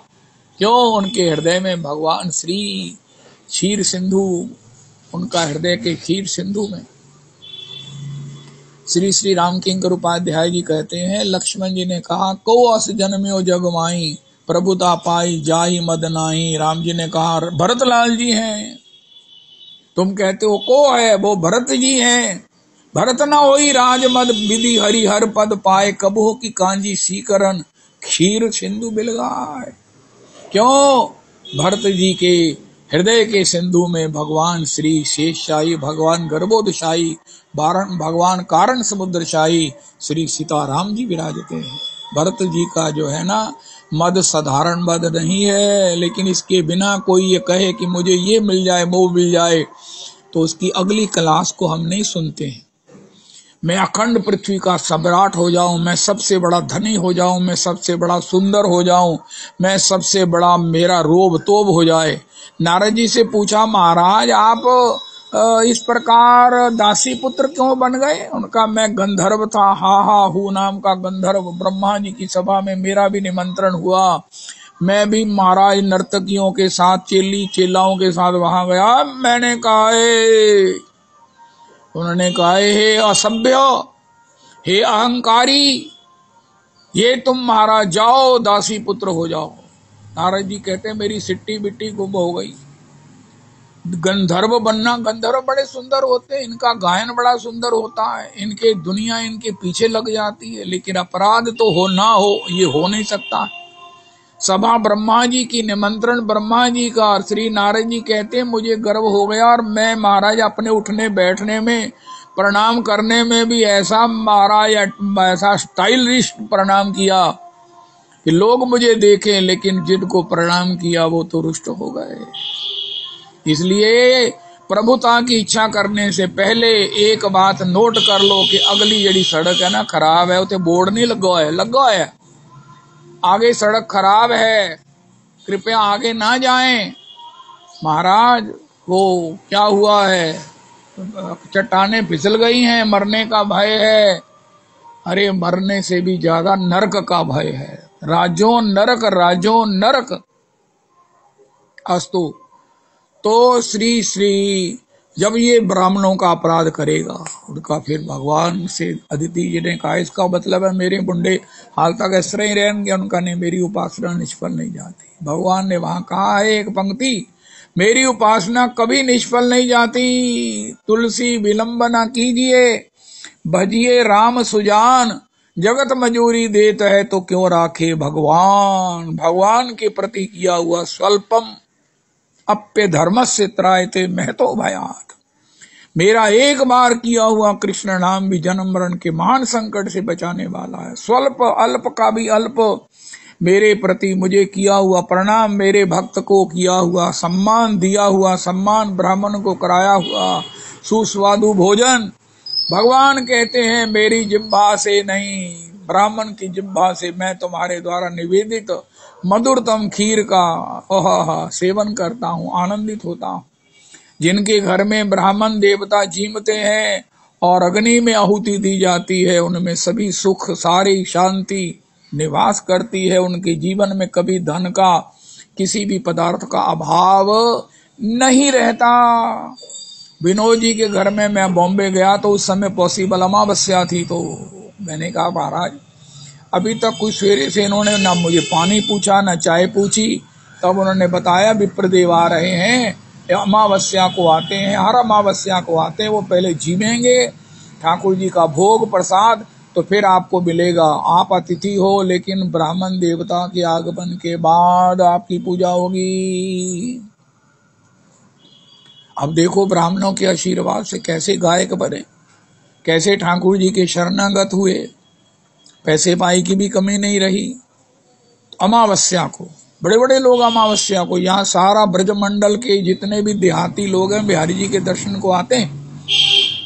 S1: क्यों? उनके हृदय में भगवान श्री क्षीर सिंधु, उनका हृदय के क्षीर सिंधु में श्री श्री राम किंकर उपाध्याय जी कहते हैं, लक्ष्मण जी ने कहा, को अस जन्म्यो जग माई, प्रभुता पाई जाहि मद नाही। राम जी ने कहा, भरतलाल जी हैं। तुम कहते हो को है, वो भरत जी हैं। भरत न होई राज मद विधि हरि हर पद पाए, कबो की कांजी सीकरन खीर सिंधु बिलगाए। क्यों? भरत जी के हृदय के सिंधु में भगवान श्री शेषशाही, भगवान गर्भोदशाही, भगवान कारण समुद्रशाही श्री सीताराम जी विराजते हैं। भरत जी का जो है ना मद साधारण मद नहीं है, लेकिन इसके बिना कोई ये कहे कि मुझे ये मिल जाए वो मिल जाए तो उसकी अगली क्लास को हम नहीं सुनते हैं। मैं अखंड पृथ्वी का सम्राट हो जाऊं, मैं सबसे बड़ा धनी हो जाऊं, मैं सबसे बड़ा सुंदर हो जाऊं, मैं सबसे बड़ा, मेरा रोब तोब हो जाए। नारद जी से पूछा, महाराज आप इस प्रकार दासी पुत्र क्यों बन गए? उनका, मैं गंधर्व था, हा हा हूँ नाम का गंधर्व। ब्रह्मा जी की सभा में मेरा भी निमंत्रण हुआ, मैं भी महाराज नर्तकियों के साथ, चेलाओं के साथ वहां गया। मैंने कहा, उन्होंने कहा, हे असभ्य, हे अहंकारी, ये तुम महाराज जाओ दासी पुत्र हो जाओ। नारद जी कहते हैं, मेरी सिट्टी बिट्टी गुम हो गई। गंधर्व बनना, गंधर्व बड़े सुंदर होते हैं, इनका गायन बड़ा सुंदर होता है, इनके दुनिया इनके पीछे लग जाती है, लेकिन अपराध तो हो ना हो ये हो नहीं सकता। सभा ब्रह्मा जी की, निमंत्रण ब्रह्मा जी का। श्री नारद जी कहते हैं, मुझे गर्व हो गया और मैं महाराज अपने उठने बैठने में, प्रणाम करने में भी ऐसा महाराज ऐसा स्टाइलिश प्रणाम किया कि लोग मुझे देखें, लेकिन जिनको प्रणाम किया वो तो रुष्ट हो गए। इसलिए प्रभुता की इच्छा करने से पहले एक बात नोट कर लो कि अगली जड़ी सड़क है ना खराब है, उसे बोर्ड नहीं लगा है आगे सड़क खराब है, कृपया आगे ना जाएं। महाराज वो क्या हुआ है, चट्टानें फिसल गई हैं, मरने का भय है। अरे मरने से भी ज्यादा नरक का भय है। राजो नरक, राजो नरक। अस्तु, तो श्री श्री जब ये ब्राह्मणों का अपराध करेगा, उनका फिर भगवान से अदिति जी ने कहा, इसका मतलब है मेरे बुंडे हाल तक ऐसे ही रहेंगे, उनका नहीं, मेरी उपासना निष्फल नहीं जाती। भगवान ने वहां कहा है एक पंक्ति, मेरी उपासना कभी निष्फल नहीं जाती। तुलसी विलंब न कीजिए, भजिए राम सुजान, जगत मजूरी देता है तो क्यों राखे भगवान। भगवान के प्रति किया हुआ स्वल्पम अप्य धर्मस्य त्रायते महतो भयात्। मेरा एक बार किया हुआ कृष्ण नाम भी जन्म मरण के महान संकट से बचाने वाला है। स्वल्प अल्प का भी अल्प मेरे प्रति मुझे किया हुआ प्रणाम, मेरे भक्त को किया हुआ सम्मान, दिया हुआ सम्मान, ब्राह्मण को कराया हुआ सुस्वादु भोजन, भगवान कहते हैं मेरी जिह्वा से नहीं, ब्राह्मण की जिह्वा से मैं तुम्हारे द्वारा निवेदित मधुरतम खीर का सेवन करता हूँ, आनंदित होता हूँ। जिनके घर में ब्राह्मण देवता जीमते हैं और अग्नि में आहुति दी जाती है, उनमें सभी सुख, सारी शांति निवास करती है। उनके जीवन में कभी धन का, किसी भी पदार्थ का अभाव नहीं रहता। विनोद जी के घर में मैं बॉम्बे गया तो उस समय पॉसिबल अमावस्या थी, तो मैंने कहा महाराज अभी तक कुछ सवेरे से इन्होंने ना मुझे पानी पूछा ना चाय पूछी। तब उन्होंने बताया विप्रदेव आ रहे हैं, अमावस्या को आते हैं, हर अमावस्या को आते हैं, वो पहले जीवेंगे ठाकुर जी का भोग प्रसाद तो फिर आपको मिलेगा, आप अतिथि हो, लेकिन ब्राह्मण देवता के आगमन के बाद आपकी पूजा होगी। अब देखो ब्राह्मणों के आशीर्वाद से कैसे गायक बने, कैसे ठाकुर जी के शरणागत हुए, पैसे पाई की भी कमी नहीं रही। अमावस्या को बड़े बड़े लोग, अमावस्या को यहाँ सारा ब्रजमंडल के जितने भी देहाती लोग हैं बिहारी जी के दर्शन को आते हैं।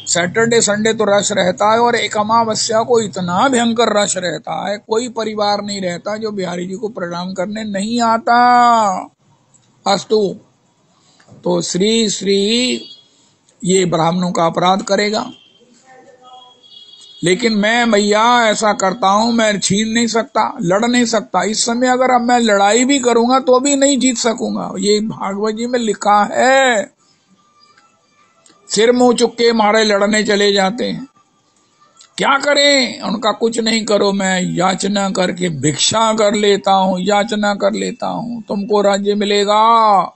S1: सैटरडे संडे तो रश रहता है और एक अमावस्या को इतना भयंकर रश रहता है, कोई परिवार नहीं रहता जो बिहारी जी को प्रणाम करने नहीं आता। अस्तु, तो श्री श्री ये ब्राह्मणों का अपराध करेगा, लेकिन मैं मैया ऐसा करता हूं, मैं छीन नहीं सकता, लड़ नहीं सकता। इस समय अगर अब मैं लड़ाई भी करूंगा तो भी नहीं जीत सकूंगा, ये भागवत जी में लिखा है। सिर मुंह चुक्के मारे लड़ने चले जाते हैं, क्या करें? उनका कुछ नहीं करो, मैं याचना करके भिक्षा कर लेता हूं, याचना कर लेता हूं, तुमको राज्य मिलेगा,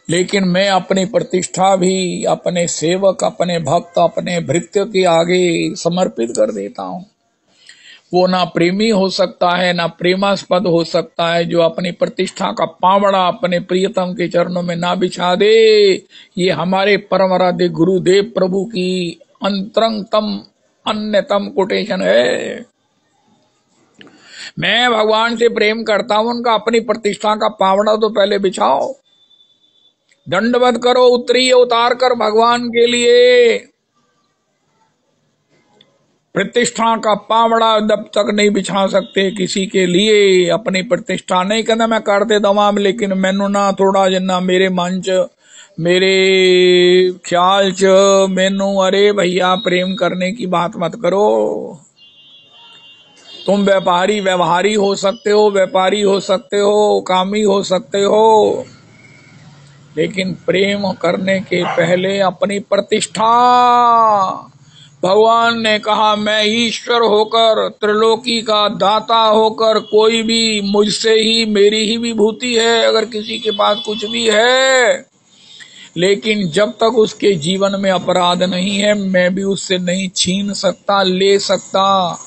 S1: लेकिन मैं अपनी प्रतिष्ठा भी अपने सेवक, अपने भक्त, अपने भृत्य के आगे समर्पित कर देता हूं। वो ना प्रेमी हो सकता है, ना प्रेमास्पद हो सकता है, जो अपनी प्रतिष्ठा का पावड़ा अपने प्रियतम के चरणों में ना बिछा दे। ये हमारे परम आराध्य गुरुदेव प्रभु की अंतरंगतम अन्यतम कोटेशन है। मैं भगवान से प्रेम करता हूं, उनका अपनी प्रतिष्ठा का पावड़ा तो पहले बिछाओ, दंडवत करो, उत्तरीय उतार कर भगवान के लिए। प्रतिष्ठा का पावड़ा जब तक नहीं बिछा सकते किसी के लिए, अपनी प्रतिष्ठा नहीं कहना मैं करते दवाम, लेकिन मैनू ना थोड़ा जिन्ना मेरे मन च, मेरे ख्याल च मैनू, अरे भैया प्रेम करने की बात मत करो। तुम व्यापारी व्यवहारी हो सकते हो, व्यापारी हो सकते हो, कामी हो सकते हो, लेकिन प्रेम करने के पहले अपनी प्रतिष्ठा। भगवान ने कहा मैं ईश्वर होकर, त्रिलोकी का दाता होकर, कोई भी मुझसे ही, मेरी ही विभूति है अगर किसी के पास कुछ भी है, लेकिन जब तक उसके जीवन में अपराध नहीं है मैं भी उससे नहीं छीन सकता, ले सकता।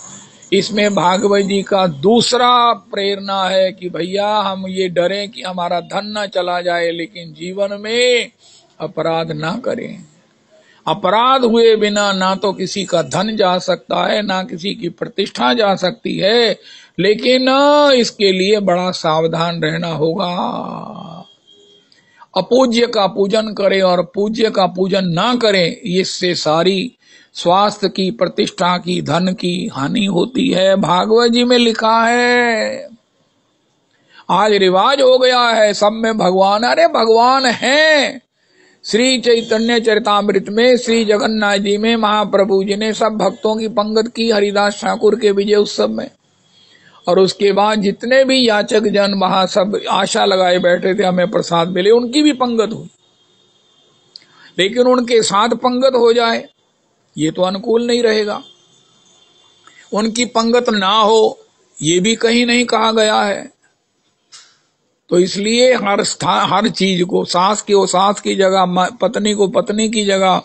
S1: इसमें भागवत जी का दूसरा प्रेरणा है कि भैया हम ये डरें कि हमारा धन ना चला जाए, लेकिन जीवन में अपराध ना करें। अपराध हुए बिना ना तो किसी का धन जा सकता है, ना किसी की प्रतिष्ठा जा सकती है, लेकिन इसके लिए बड़ा सावधान रहना होगा। अपूज्य का पूजन करें और पूज्य का पूजन ना करें, इससे सारी स्वास्थ्य की, प्रतिष्ठा की, धन की हानि होती है। भागवत जी में लिखा है, आज रिवाज हो गया है सब में भगवान, अरे भगवान है। श्री चैतन्य चरितामृत में श्री जगन्नाथ जी में महाप्रभु जी ने सब भक्तों की पंगत की हरिदास ठाकुर के विजय उत्सव में, और उसके बाद जितने भी याचक जन वहां सब आशा लगाए बैठे थे हमें प्रसाद मिले, उनकी भी पंगत हुई। लेकिन उनके साथ पंगत हो जाए ये तो अनुकूल नहीं रहेगा, उनकी पंगत ना हो ये भी कहीं नहीं कहा गया है। तो इसलिए हर चीज को, सास को सास की जगह, पत्नी को पत्नी की जगह,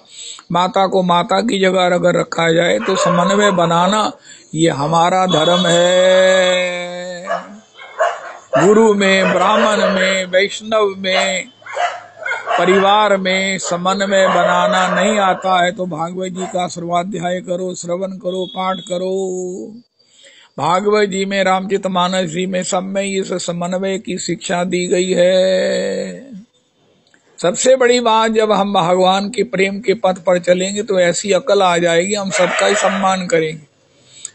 S1: माता को माता की जगह अगर रखा जाए तो समन्वय बनाना ये हमारा धर्म है। गुरु में, ब्राह्मण में, वैष्णव में, परिवार में समन्वय बनाना नहीं आता है तो भागवत जी का सर्वाध्याय करो, श्रवण करो, पाठ करो। भागवत जी में, रामचरितमानस जी में, सब में इस समन्वय की शिक्षा दी गई है। सबसे बड़ी बात, जब हम भगवान के प्रेम के पथ पर चलेंगे तो ऐसी अकल आ जाएगी, हम सबका ही सम्मान करेंगे,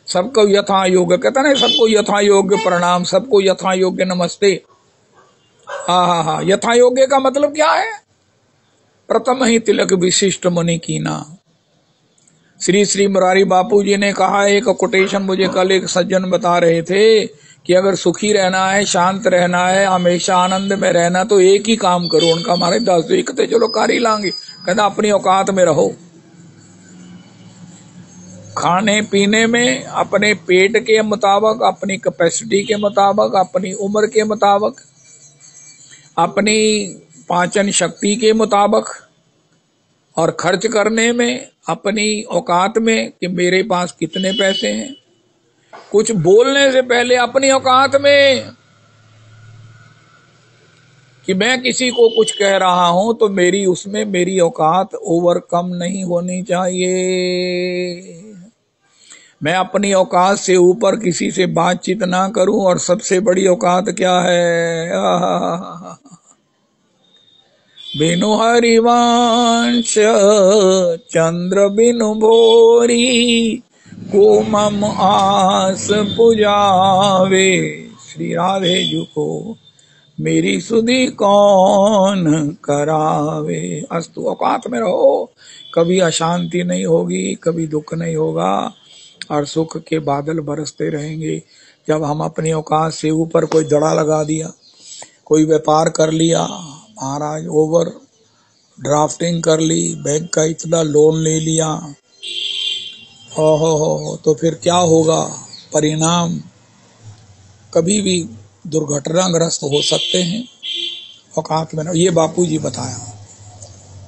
S1: सबको यथा योग्य, कहता ना सबको यथा योग्य प्रणाम, सबको यथा योग्य नमस्ते। हाँ, यथा योग्य का मतलब क्या है? प्रथम ही तिलक विशिष्ट मुनि कीना। श्री श्री मुरारी बापू जी ने कहा, एक कोटेशन मुझे कल एक सज्जन बता रहे थे कि अगर सुखी रहना है, शांत रहना है, हमेशा आनंद में रहना, तो एक ही काम करो। उनका हमारे 10 कहते चलो कारी लांगे, कहता अपनी औकात में रहो, खाने पीने में अपने पेट के मुताबिक, अपनी कैपेसिटी के मुताबिक, अपनी उम्र के मुताबिक, अपनी पाचन शक्ति के मुताबिक, और खर्च करने में अपनी औकात में कि मेरे पास कितने पैसे हैं। कुछ बोलने से पहले अपनी औकात में कि मैं किसी को कुछ कह रहा हूं तो मेरी उसमें मेरी औकात ओवरकम नहीं होनी चाहिए। मैं अपनी औकात से ऊपर किसी से बातचीत ना करूं। और सबसे बड़ी औकात क्या है? बिनु हरिवंश चंद्र बिनु भोरी, को मम आस पुजावे। श्री राधे जी को मेरी सुधि कौन करावे। अस्तु, औकात में रहो, कभी अशांति नहीं होगी, कभी दुख नहीं होगा, और सुख के बादल बरसते रहेंगे। जब हम अपनी औकात से ऊपर कोई दड़ा लगा दिया, कोई व्यापार कर लिया, महाराज ओवर ड्राफ्टिंग कर ली, बैंक का इतना लोन ले लिया, ओहो, तो फिर क्या होगा परिणाम? कभी भी दुर्घटनाग्रस्त हो सकते हैं। औकात में ये बापूजी बताया।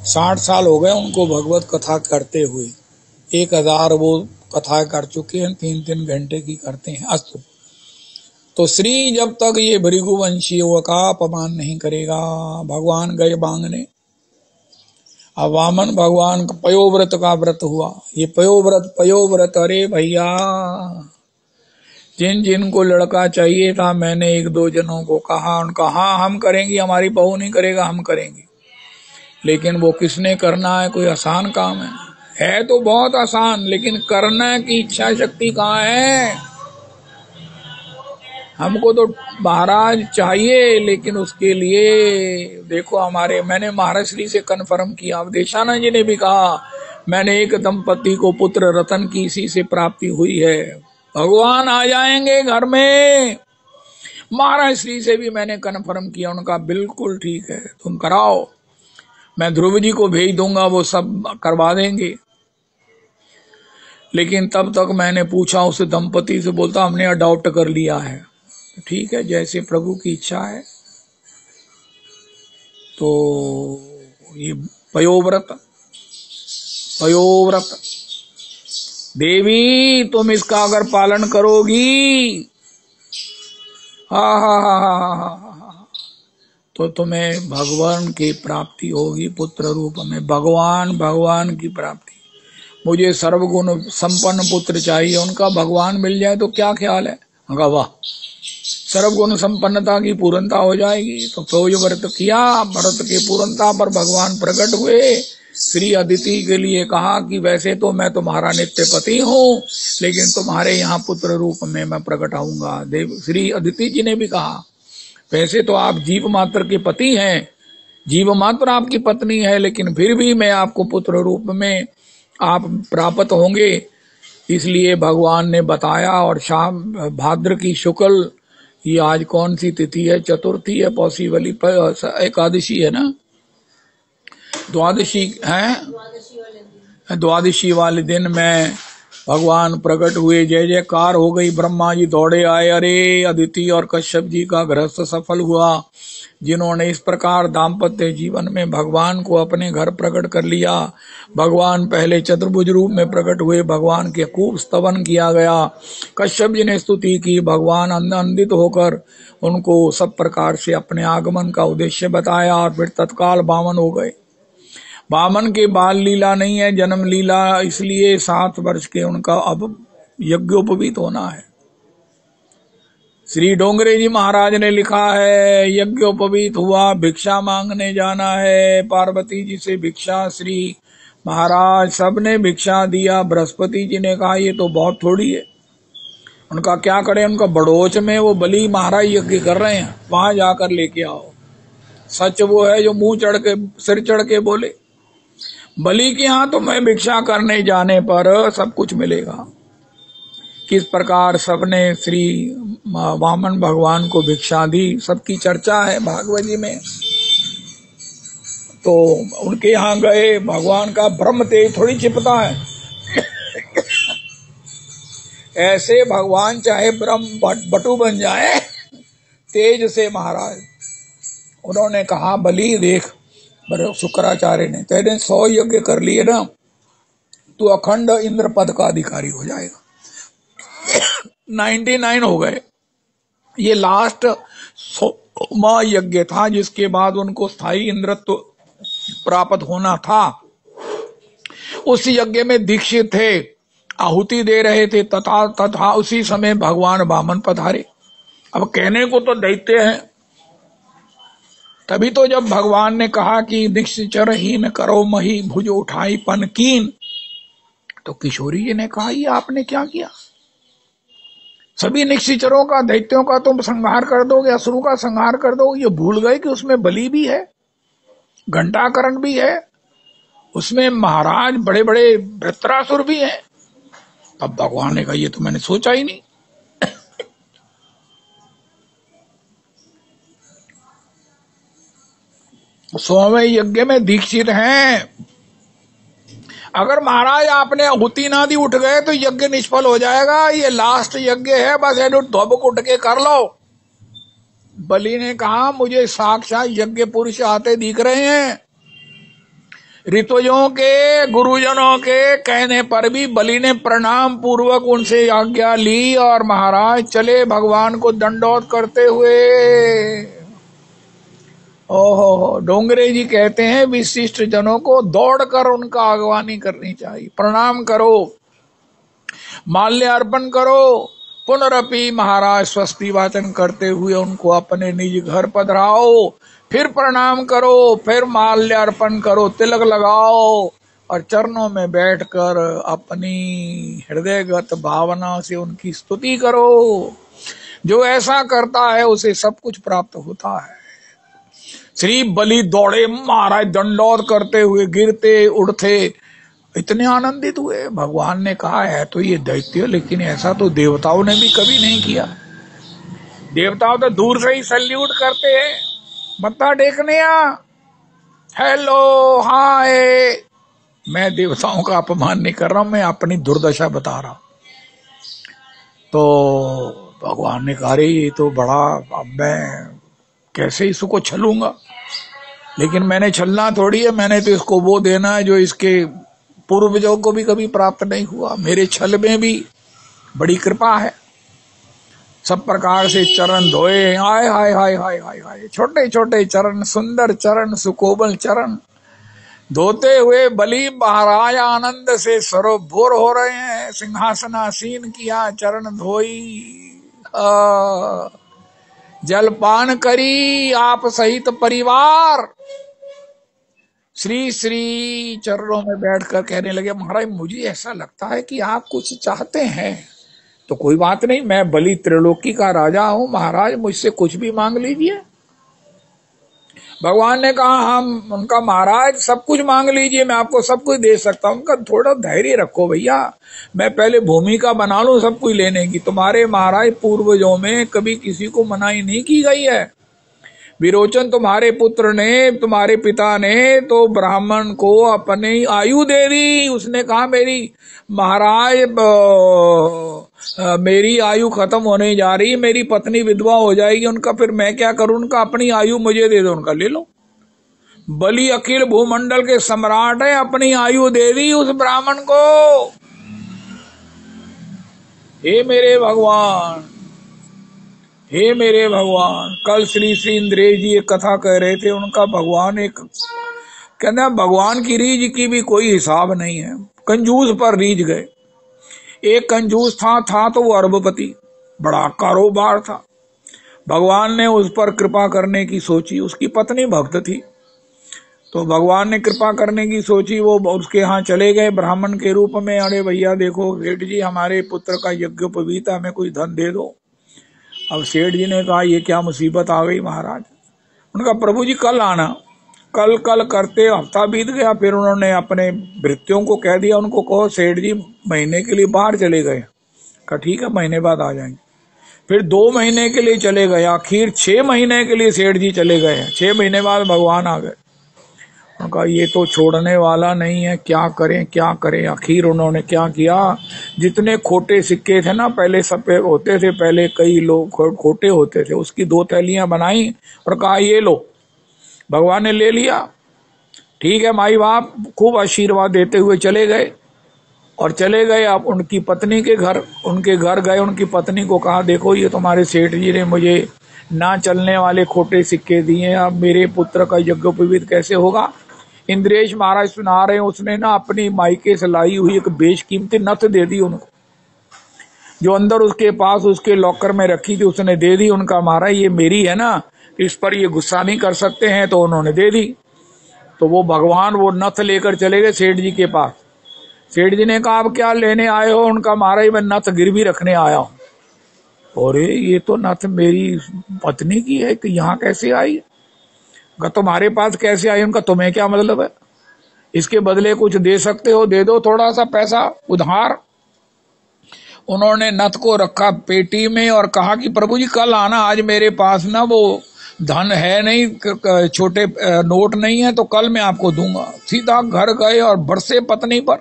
S1: 60 साल हो गए उनको भगवत कथा करते हुए, 1000 वो कथा कर चुके हैं, 3-3 घंटे की करते हैं। अस्तु, तो श्री जब तक ये भृगुवंशियों का अपमान नहीं करेगा, भगवान गए बांगने। अब वामन भगवान का पयोव्रत का व्रत हुआ। ये पयोव्रत, अरे भैया, जिन जिनको लड़का चाहिए था, मैंने 1-2 जनों को कहा, उनका हाँ हम करेंगे, हमारी बहू नहीं करेगा, हम करेंगे। लेकिन वो किसने करना है? कोई आसान काम है तो बहुत आसान, लेकिन करने की इच्छा शक्ति कहाँ है? हमको तो महाराज चाहिए, लेकिन उसके लिए देखो मैंने महाराज श्री से कन्फर्म किया। अवधेशानंद जी ने भी कहा, मैंने एक दंपति को पुत्र रतन की इसी से प्राप्ति हुई है, भगवान आ जाएंगे घर में। महाराज श्री से भी मैंने कन्फर्म किया, उनका बिल्कुल ठीक है, तुम कराओ, मैं ध्रुव जी को भेज दूंगा, वो सब करवा देंगे। लेकिन तब तक मैंने पूछा उस दंपति से, बोलता हमने अडॉप्ट कर लिया है। ठीक है, जैसे प्रभु की इच्छा है। तो ये पयोव्रत देवी, तुम इसका अगर पालन करोगी, हा हा हा हा हा हा, तो तुम्हें भगवान की प्राप्ति होगी, पुत्र रूप में भगवान की प्राप्ति। मुझे सर्वगुण संपन्न पुत्र चाहिए, उनका भगवान मिल जाए तो क्या ख्याल है? उनका वाह, सर्वगुण संपन्नता की पूर्णता हो जाएगी। तो पयोज व्रत किया, व्रत की पूर्णता पर भगवान प्रकट हुए। श्री अदिति के लिए कहा कि वैसे तो मैं तुम्हारा नित्य पति हूँ, लेकिन तुम्हारे यहाँ पुत्र रूप में मैं प्रकट आऊंगा। देव श्री अदिति जी ने भी कहा, वैसे तो आप जीव मात्र के पति हैं, जीव मात्र आपकी पत्नी है, लेकिन फिर भी मैं आपको पुत्र रूप में आप प्राप्त होंगे। इसलिए भगवान ने बताया। और शाम भाद्र की शुक्ल, ये आज कौन सी तिथि है? चतुर्थी है, पॉसिबली एकादशी है ना, द्वादशी है, द्वादशी वाले दिन में भगवान प्रकट हुए। जय जयकार हो गई, ब्रह्मा जी दौड़े आए, अरे अदिति और कश्यप जी का गृहस्थ सफल हुआ, जिन्होंने इस प्रकार दाम्पत्य जीवन में भगवान को अपने घर प्रकट कर लिया। भगवान पहले चतुर्भुज रूप में प्रकट हुए, भगवान के खूब स्तवन किया गया। कश्यप जी ने स्तुति की, भगवान आनंदित होकर उनको सब प्रकार से अपने आगमन का उद्देश्य बताया, और फिर तत्काल वामन हो गए। वामन के बाल लीला नहीं है, जन्म लीला, इसलिए 7 वर्ष के उनका अब यज्ञोपवीत होना है। श्री डोंगरे जी महाराज ने लिखा है, यज्ञोपवीत हुआ, भिक्षा मांगने जाना है, पार्वती जी से भिक्षा। श्री महाराज सबने भिक्षा दिया। बृहस्पति जी ने कहा ये तो बहुत थोड़ी है, उनका क्या करें? उनका बड़ोच में वो बलि महाराज यज्ञ कर रहे हैं, वहां जाकर लेके आओ। सच वो है जो मुंह चढ़ के सिर चढ़ के बोले। बलि के यहाँ तो मैं भिक्षा करने जाने पर सब कुछ मिलेगा। किस प्रकार सबने श्री वामन भगवान को भिक्षा दी, सबकी चर्चा है भागवत जी में। तो उनके यहाँ गए, भगवान का ब्रह्म तेज थोड़ी छिपता है। ऐसे भगवान चाहे ब्रह्म बटू बन जाए तेज से महाराज। उन्होंने कहा, बलि देख, शुक्राचार्य ने, तेरे 100 यज्ञ कर लिए ना, तू अखंड इंद्र पद का अधिकारी हो जाएगा। 99 हो गए। ये लास्ट 100वां यज्ञ था, जिसके बाद उनको स्थायी इंद्रत्व प्राप्त होना था। उस यज्ञ में दीक्षित थे, आहुति दे रहे थे, तथा उसी समय भगवान वामन पधारे। अब कहने को तो दैत्य हैं, तभी तो जब भगवान ने कहा कि निश्चर ही न करो मही भुज उठाई पन कीन, तो किशोरी जी ने कहा ये आपने क्या किया? सभी निश्चरों का, दैत्यों का तुम संहार कर दोगे, असुरों का संहार कर दोगे। ये भूल गए कि उसमें बलि भी है, घंटाकरण भी है, उसमें महाराज बड़े बड़े वृत्रासुर भी हैं। तब भगवान ने कहा ये तो मैंने सोचा ही नहीं। 100वें यज्ञ में दीक्षित हैं। अगर महाराज आपने आहुति ना दी, उठ गए तो यज्ञ निष्फल हो जाएगा। ये लास्ट यज्ञ है, बस एडो धोबक उठ के कर लो। बलि ने कहा मुझे साक्षात यज्ञ पुरुष आते दिख रहे हैं। ऋतुजों के, गुरुजनों के कहने पर भी बलि ने प्रणाम पूर्वक उनसे आज्ञा ली और महाराज चले भगवान को दंडोत करते हुए। ओहो, डोंगरे जी कहते हैं विशिष्ट जनों को दौड़कर उनका आगवानी करनी चाहिए। प्रणाम करो, माल्य अर्पण करो। पुनरपि महाराज स्वस्ति वाचन करते हुए उनको अपने निज घर पधराओ, फिर प्रणाम करो, फिर माल्य अर्पण करो, तिलक लगाओ और चरणों में बैठकर अपनी हृदयगत भावना से उनकी स्तुति करो। जो ऐसा करता है उसे सब कुछ प्राप्त होता है। श्री बलि दौड़े महाराज दंडौत करते हुए, गिरते उड़ते इतने आनंदित हुए। भगवान ने कहा है तो ये दैत्य, लेकिन ऐसा तो देवताओं ने भी कभी नहीं किया। देवताओं तो दूर से ही सल्यूट करते हैं, मत्था टेकने आ, हेलो, हाय। मैं देवताओं का अपमान नहीं कर रहा हूं, मैं अपनी दुर्दशा बता रहा हूं। तो भगवान ने कहा ये तो बड़ा, अब मैं कैसे इसको छलूंगा। लेकिन मैंने छलना थोड़ी है, मैंने तो इसको वो देना है जो इसके पूर्वजों को भी कभी प्राप्त नहीं हुआ। मेरे छल में भी बड़ी कृपा है। सब प्रकार से चरण धोए, हाय हाय हाय हाय हाय हाय, छोटे छोटे चरण, सुंदर चरण, सुकोमल चरण धोते हुए बलि महाराज आनंद से सरोभोर हो रहे हैं। सिंहासनासीन किया, चरण धोई, जलपान करी आप सहित परिवार। श्री श्री चरणों में बैठकर कहने लगे महाराज मुझे ऐसा लगता है कि आप कुछ चाहते हैं। तो कोई बात नहीं, मैं बलि त्रिलोकी का राजा हूं महाराज, मुझसे कुछ भी मांग लीजिए। भगवान ने कहा हम उनका महाराज सब कुछ मांग लीजिए, मैं आपको सब कुछ दे सकता हूं। उनका थोड़ा धैर्य रखो भैया, मैं पहले भूमिका बना लूं सब कुछ लेने की। तुम्हारे महाराज पूर्वजों में कभी किसी को मनाही नहीं की गई है। विरोचन तुम्हारे पुत्र ने, तुम्हारे पिता ने तो ब्राह्मण को अपनी आयु दे दी। उसने कहा मेरी महाराज मेरी आयु खत्म होने जा रही, मेरी पत्नी विधवा हो जाएगी, उनका फिर मैं क्या करूं, उनका अपनी आयु मुझे दे दो, उनका ले लो। बलि अखिल भूमंडल के सम्राट है, अपनी आयु दे दी उस ब्राह्मण को। हे मेरे भगवान, हे मेरे भगवान। कल श्री श्री इंद्रेश जी एक कथा कह रहे थे, उनका भगवान एक कहना भगवान की रीझ की भी कोई हिसाब नहीं है। कंजूस पर रीझ गए। एक कंजूस था तो वो अरबपति, बड़ा कारोबार था। भगवान ने उस पर कृपा करने की सोची। उसकी पत्नी भक्त थी, तो भगवान ने कृपा करने की सोची। वो उसके यहाँ चले गए ब्राह्मण के रूप में। अरे भैया देखो सेठ जी, हमारे पुत्र का यज्ञोपवीत, हमें कुछ धन दे दो। अब सेठ जी ने कहा ये क्या मुसीबत आ गई महाराज। उनका प्रभु जी कल आना। कल कल करते हफ्ता बीत गया। फिर उन्होंने अपने भृत्यों को कह दिया, उनको कहो सेठ जी महीने के लिए बाहर चले गए। कहा ठीक है महीने बाद आ जाएंगे। फिर 2 महीने के लिए चले गए, आखिर 6 महीने के लिए सेठ जी चले गए। 6 महीने बाद भगवान आ गए। उनका ये तो छोड़ने वाला नहीं है, क्या करें क्या करें। आखिर उन्होंने क्या किया, जितने खोटे सिक्के थे ना, पहले सफेद होते थे, पहले कई लोग खोटे होते थे, उसकी 2 थैलियां बनाई और कहा ये लो। भगवान ने ले लिया। ठीक है माई बाप खूब आशीर्वाद देते हुए चले गए। और चले गए आप उनकी पत्नी के घर। उनके घर गए, उनकी पत्नी को कहा देखो ये तुम्हारे सेठ जी ने मुझे ना चलने वाले खोटे सिक्के दिए, अब मेरे पुत्र का यज्ञोपवीत कैसे होगा। इंद्रेश महाराज सुना रहे हैं, उसने ना अपनी मायके से लाई हुई एक बेशकीमती नथ दे दी उनको, जो अंदर उसके पास उसके लॉकर में रखी थी, उसने दे दी। उनका महाराज ये मेरी है ना, इस पर ये गुस्सा नहीं कर सकते हैं, तो उन्होंने दे दी। तो वो भगवान वो नथ लेकर चले गए सेठ जी के पास। सेठ जी ने कहा अब क्या लेने आए हो। उनका महाराज मैं नथ गिरवी रखने आया हूं। अरे ये तो नथ मेरी पत्नी की है, कि यहाँ कैसे आई। तुम्हारे पास कैसे आई। उनका तुम्हें क्या मतलब है, इसके बदले कुछ दे सकते हो दे दो, थोड़ा सा पैसा उधार। उन्होंने नथ को रखा पेटी में और कहा कि प्रभु जी कल आना, आज मेरे पास ना वो धन है नहीं, छोटे नोट नहीं है तो कल मैं आपको दूंगा। सीधा घर गए और बरसे पत्नी पर,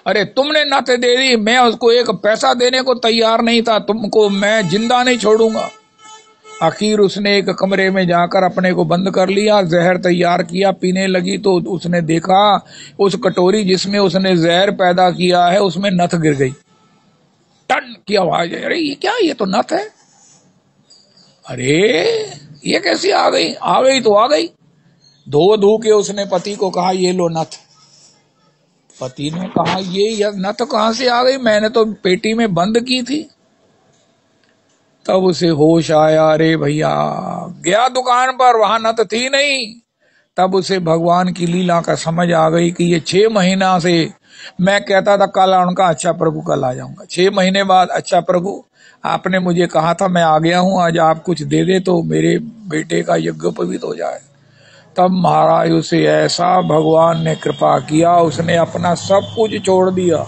S1: अरे तुमने नथ दे दी, मैं उसको एक पैसा देने को तैयार नहीं था, तुमको मैं जिंदा नहीं छोड़ूंगा। आखिर उसने एक कमरे में जाकर अपने को बंद कर लिया, जहर तैयार किया, पीने लगी तो उसने देखा उस कटोरी जिसमें उसने जहर पैदा किया है उसमें नथ गिर गई। टन की आवाज है, अरे ये क्या, ये तो नथ है, अरे ये कैसी आ गई? आ गई तो आ गई। धो धो के उसने पति को कहा ये लो नथ। पति ने कहा ये नथ कहां से आ गई, मैंने तो पेटी में बंद की थी। तब उसे होश आया, अरे भैया, गया दुकान पर, वहां नथ थी नहीं। तब उसे भगवान की लीला का समझ आ गई कि ये 6 महीना से मैं कहता था कल उनका, अच्छा प्रभु कल आ जाऊंगा। 6 महीने बाद, अच्छा प्रभु आपने मुझे कहा था मैं आ गया हूं, आज आप कुछ दे दे तो मेरे बेटे का यज्ञोपवीत हो जाए। तब महाराज उसे ऐसा भगवान ने कृपा किया, उसने अपना सब कुछ छोड़ दिया,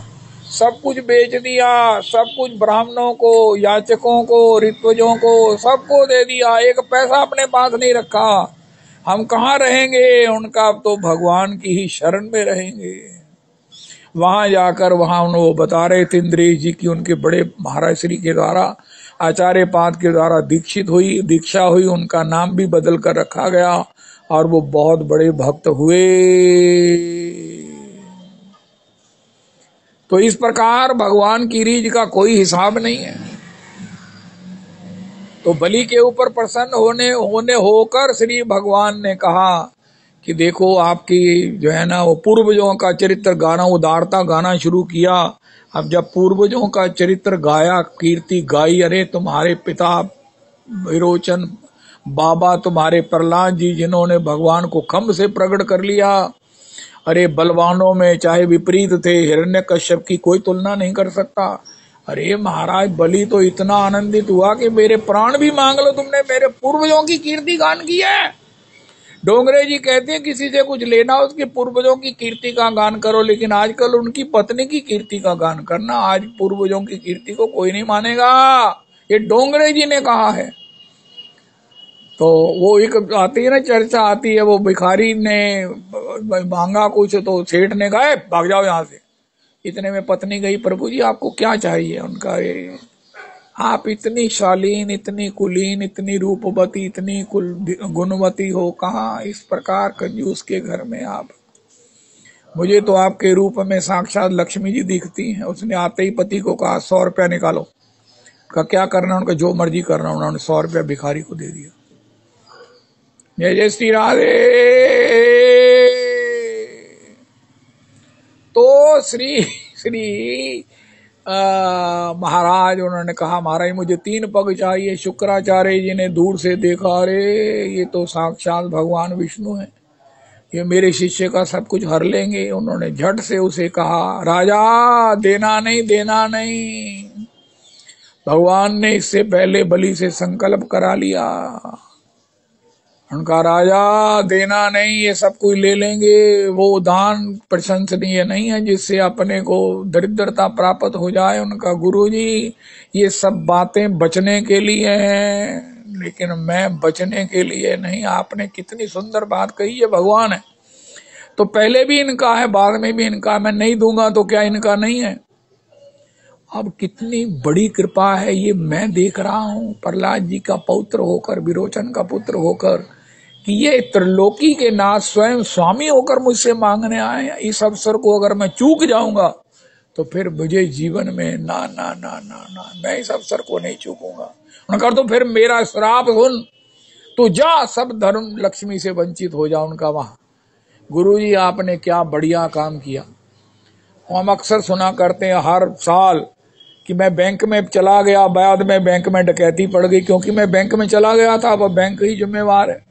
S1: सब कुछ बेच दिया, सब कुछ ब्राह्मणों को, याचकों को, ऋत्विजों को, सबको दे दिया, एक पैसा अपने पास नहीं रखा। हम कहाँ रहेंगे उनका, अब तो भगवान की ही शरण में रहेंगे। वहां जाकर वहां वो बता रहे थे इंद्रेश जी की उनके बड़े महाराज श्री के द्वारा, आचार्य पाद के द्वारा दीक्षा हुई, उनका नाम भी बदल कर रखा गया और वो बहुत बड़े भक्त हुए। तो इस प्रकार भगवान की रीझ का कोई हिसाब नहीं है। तो बलि के ऊपर प्रसन्न होने होकर श्री भगवान ने कहा कि देखो आपकी जो है ना वो पूर्वजों का चरित्र गाना, उदारता गाना शुरू किया। अब जब पूर्वजों का चरित्र गाया, कीर्ति गाई, अरे तुम्हारे पिता विरोचन बाबा, तुम्हारे प्रहलाद जी जिन्होंने भगवान को खम्भ से प्रकट कर लिया, अरे बलवानों में चाहे विपरीत थे, हिरण्यकश्यप की कोई तुलना नहीं कर सकता। अरे महाराज बलि तो इतना आनंदित हुआ कि मेरे प्राण भी मांग लो, तुमने मेरे पूर्वजों की कीर्ति गान की है। डोंगरे जी कहते हैं किसी से कुछ लेना उसके पूर्वजों की कीर्ति का गान करो, लेकिन आजकल उनकी पत्नी की कीर्ति का गान करना, आज पूर्वजों की कीर्ति को कोई नहीं मानेगा। ये डोंगरे जी ने कहा है। तो वो एक आती है ना, चर्चा आती है, वो भिखारी ने मांगा कुछ तो सेठ ने कहा भाग जाओ यहाँ से। इतने में पत्नी गई, प्रभु जी आपको क्या चाहिए? उनका ये, आप इतनी शालीन, इतनी कुलीन, इतनी रूपवती, इतनी गुणवती हो, कहाँ इस प्रकार कंजूस के घर में आप? मुझे तो आपके रूप में साक्षात लक्ष्मी जी दिखती हैं। उसने आते ही पति को कहा 100 रुपया निकालो। का क्या करना, उनका जो मर्जी करना। उन्होंने 100 रुपया भिखारी को दे दिया। जय जय श्री राधे। तो श्री महाराज उन्होंने कहा महाराज मुझे 3 पग चाहिए। शुक्राचार्य जी ने दूर से देखा, अरे ये तो साक्षात भगवान विष्णु है, ये मेरे शिष्य का सब कुछ हर लेंगे। उन्होंने झट से उसे कहा राजा देना नहीं, देना नहीं। भगवान ने इससे पहले बलि से संकल्प करा लिया। उनका राजा देना नहीं, ये सब कुछ ले लेंगे। वो दान प्रशंसनीय नहीं है जिससे अपने को दरिद्रता प्राप्त हो जाए। उनका गुरुजी ये सब बातें बचने के लिए हैं, लेकिन मैं बचने के लिए नहीं। आपने कितनी सुंदर बात कही है, भगवान है तो पहले भी इनका है, बाद में भी इनका। मैं नहीं दूंगा तो क्या इनका नहीं है? अब कितनी बड़ी कृपा है ये मैं देख रहा हूं, प्रहलाद जी का पौत्र होकर, विरोचन का पुत्र होकर, कि ये त्रिलोकी के नाथ स्वयं स्वामी होकर मुझसे मांगने आए। इस अवसर को अगर मैं चूक जाऊंगा तो फिर मुझे जीवन में ना ना ना ना ना, मैं इस अवसर को नहीं चूकूंगा। उनका तो फिर मेरा श्राप सुन, तो जा सब धर्म लक्ष्मी से वंचित हो जा। उनका वहां गुरुजी आपने क्या बढ़िया काम किया। हम अक्सर सुना करते हैं हर साल कि मैं बैंक में चला गया, बाद में बैंक में डकैती पड़ गई, क्योंकि मैं बैंक में चला गया था। अब बैंक ही जिम्मेवार है।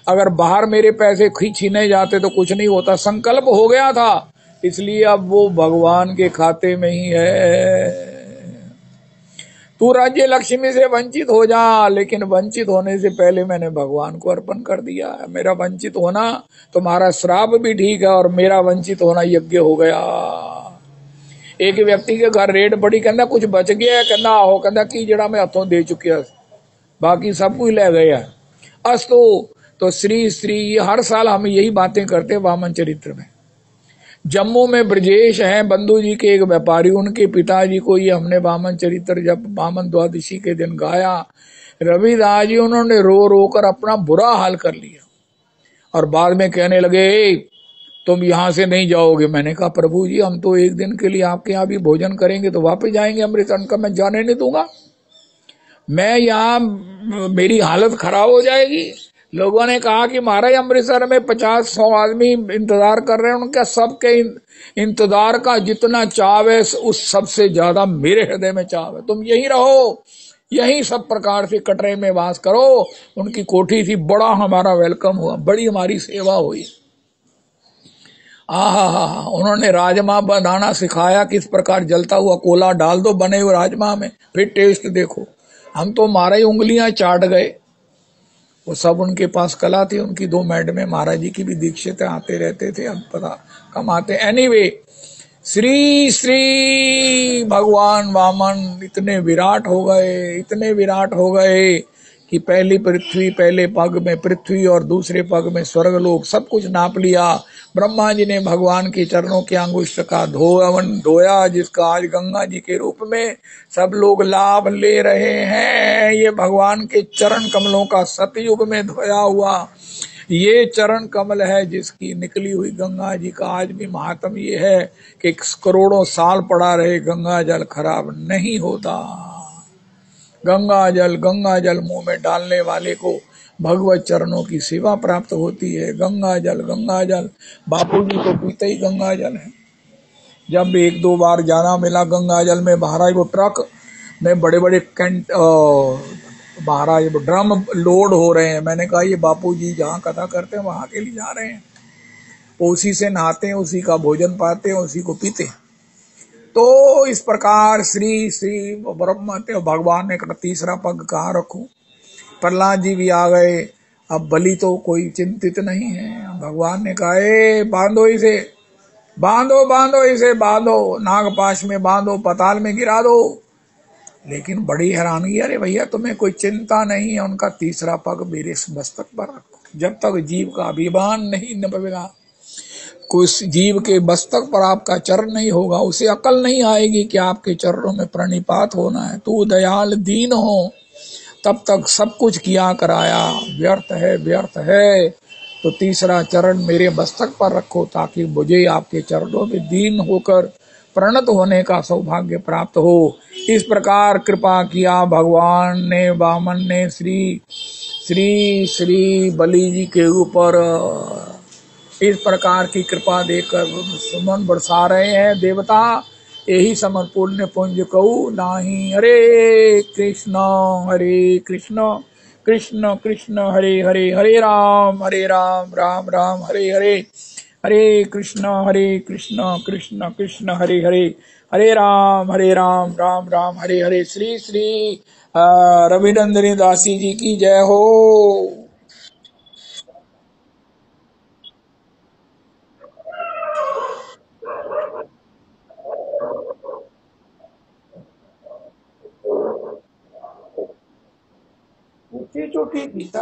S1: अगर बाहर मेरे पैसे छीने जाते तो कुछ नहीं होता। संकल्प हो गया था, इसलिए अब वो भगवान के खाते में ही है। तू राज्य लक्ष्मी से वंचित हो जा, लेकिन वंचित होने से पहले मैंने भगवान को अर्पण कर दिया है। मेरा वंचित होना तुम्हारा श्राप भी ठीक है और मेरा वंचित होना यज्ञ हो गया। एक व्यक्ति के घर रेड पड़ी, कहना कुछ बच गया, कहना आहो, कहना की जड़ा मैं हथों दे चुकिया, बाकी सब कुछ ले गया। अस्तु। तो श्री श्री ये हर साल हम यही बातें करते हैं वामन चरित्र में। जम्मू में ब्रजेश हैं बंधु जी के एक व्यापारी, उनके पिताजी को ये हमने वामन चरित्र जब वामन द्वादशी के दिन गाया, रविदास जी उन्होंने रो रो कर अपना बुरा हाल कर लिया और बाद में कहने लगे तुम यहां से नहीं जाओगे। मैंने कहा प्रभु जी हम तो एक दिन के लिए आपके यहाँ भी भोजन करेंगे तो वापस जाएंगे अमृतसर का, मैं जाने नहीं दूंगा, मैं यहाँ मेरी हालत खराब हो जाएगी। लोगों ने कहा कि महाराज अमृतसर में 50-100 आदमी इंतजार कर रहे हैं, उनका सबके इंतजार का जितना चाव है उस सबसे ज्यादा मेरे हृदय में चाव है। तुम यही रहो, यही सब प्रकार से कटरे में वास करो। उनकी कोठी थी, बड़ा हमारा वेलकम हुआ, बड़ी हमारी सेवा हुई। आहा, उन्होंने राजमा बनाना सिखाया, किस प्रकार जलता हुआ कोला डाल दो बने हुए राजमा में, फिर टेस्ट देखो। हम तो मारे उंगलियां चाट गए। वो सब उनके पास कला थी। उनकी 2 मैडमें महाराज जी की भी दीक्षित आते रहते थे, अब पता कम आते। एनीवे, श्री श्री भगवान वामन इतने विराट हो गए, इतने विराट हो गए कि पहली पृथ्वी, पहले पग में पृथ्वी और दूसरे पग में स्वर्गलोक, सब कुछ नाप लिया। ब्रह्मा जी ने भगवान के चरणों के अंगुष्ठ का धोया, जिसका आज गंगा जी के रूप में सब लोग लाभ ले रहे हैं। ये भगवान के चरण कमलों का सतयुग में धोया हुआ ये चरण कमल है, जिसकी निकली हुई गंगा जी का आज भी महात्म ये है कि करोड़ों साल पड़ा रहे गंगा जल खराब नहीं होता। गंगा जल मुंह में डालने वाले को भगवत चरणों की सेवा प्राप्त होती है। गंगा जल बापू जी को पीते ही गंगा जल है। जब 1-2 बार जाना मिला गंगा जल में, महाराज वो ट्रक में बड़े बड़े महाराज वो ड्रम लोड हो रहे हैं। मैंने कहा ये बापू जी जहाँ कथा करते हैं वहां के लिए जा रहे हैं, वो उसी से नहाते हैं, उसी का भोजन पाते हैं, उसी को पीते हैं। तो इस प्रकार श्री श्री ब्रह्म भगवान ने कहा तीसरा पग कहाँ रखूं। प्रहलाद जी भी आ गए। अब बलि तो कोई चिंतित नहीं है। भगवान ने कहा बांधो इसे, बांधो इसे, बांधो नागपाश में, बांधो पताल में गिरा दो। लेकिन बड़ी हैरानगी, अरे भैया तुम्हें कोई चिंता नहीं है, उनका तीसरा पग मेरे मस्तक पर रखो। जब तक जीव का अभिमान नहीं नपेगा, कोई जीव के मस्तक पर आपका चरण नहीं होगा, उसे अकल नहीं आएगी कि आपके चरणों में प्रणिपात होना है। तू दयाल दीन हो, तब तक सब कुछ किया कराया व्यर्थ है, व्यर्थ है। तो तीसरा चरण मेरे मस्तक पर रखो ताकि मुझे आपके चरणों में दीन होकर प्रणत होने का सौभाग्य प्राप्त हो। इस प्रकार कृपा किया भगवान ने, वामन ने श्री श्री श्री बलि जी के ऊपर। इस प्रकार की कृपा देकर सुमन बरसा रहे हैं देवता। यही समन पुण्य पुंज कहू नाही। हरे कृष्ण कृष्ण कृष्ण हरे हरे, हरे राम राम राम हरे हरे, हरे कृष्ण कृष्ण कृष्ण हरे हरे, हरे राम राम राम हरे हरे। श्री श्री रविनंदिनी दासी जी की जय हो। ऊंची चोटी गीता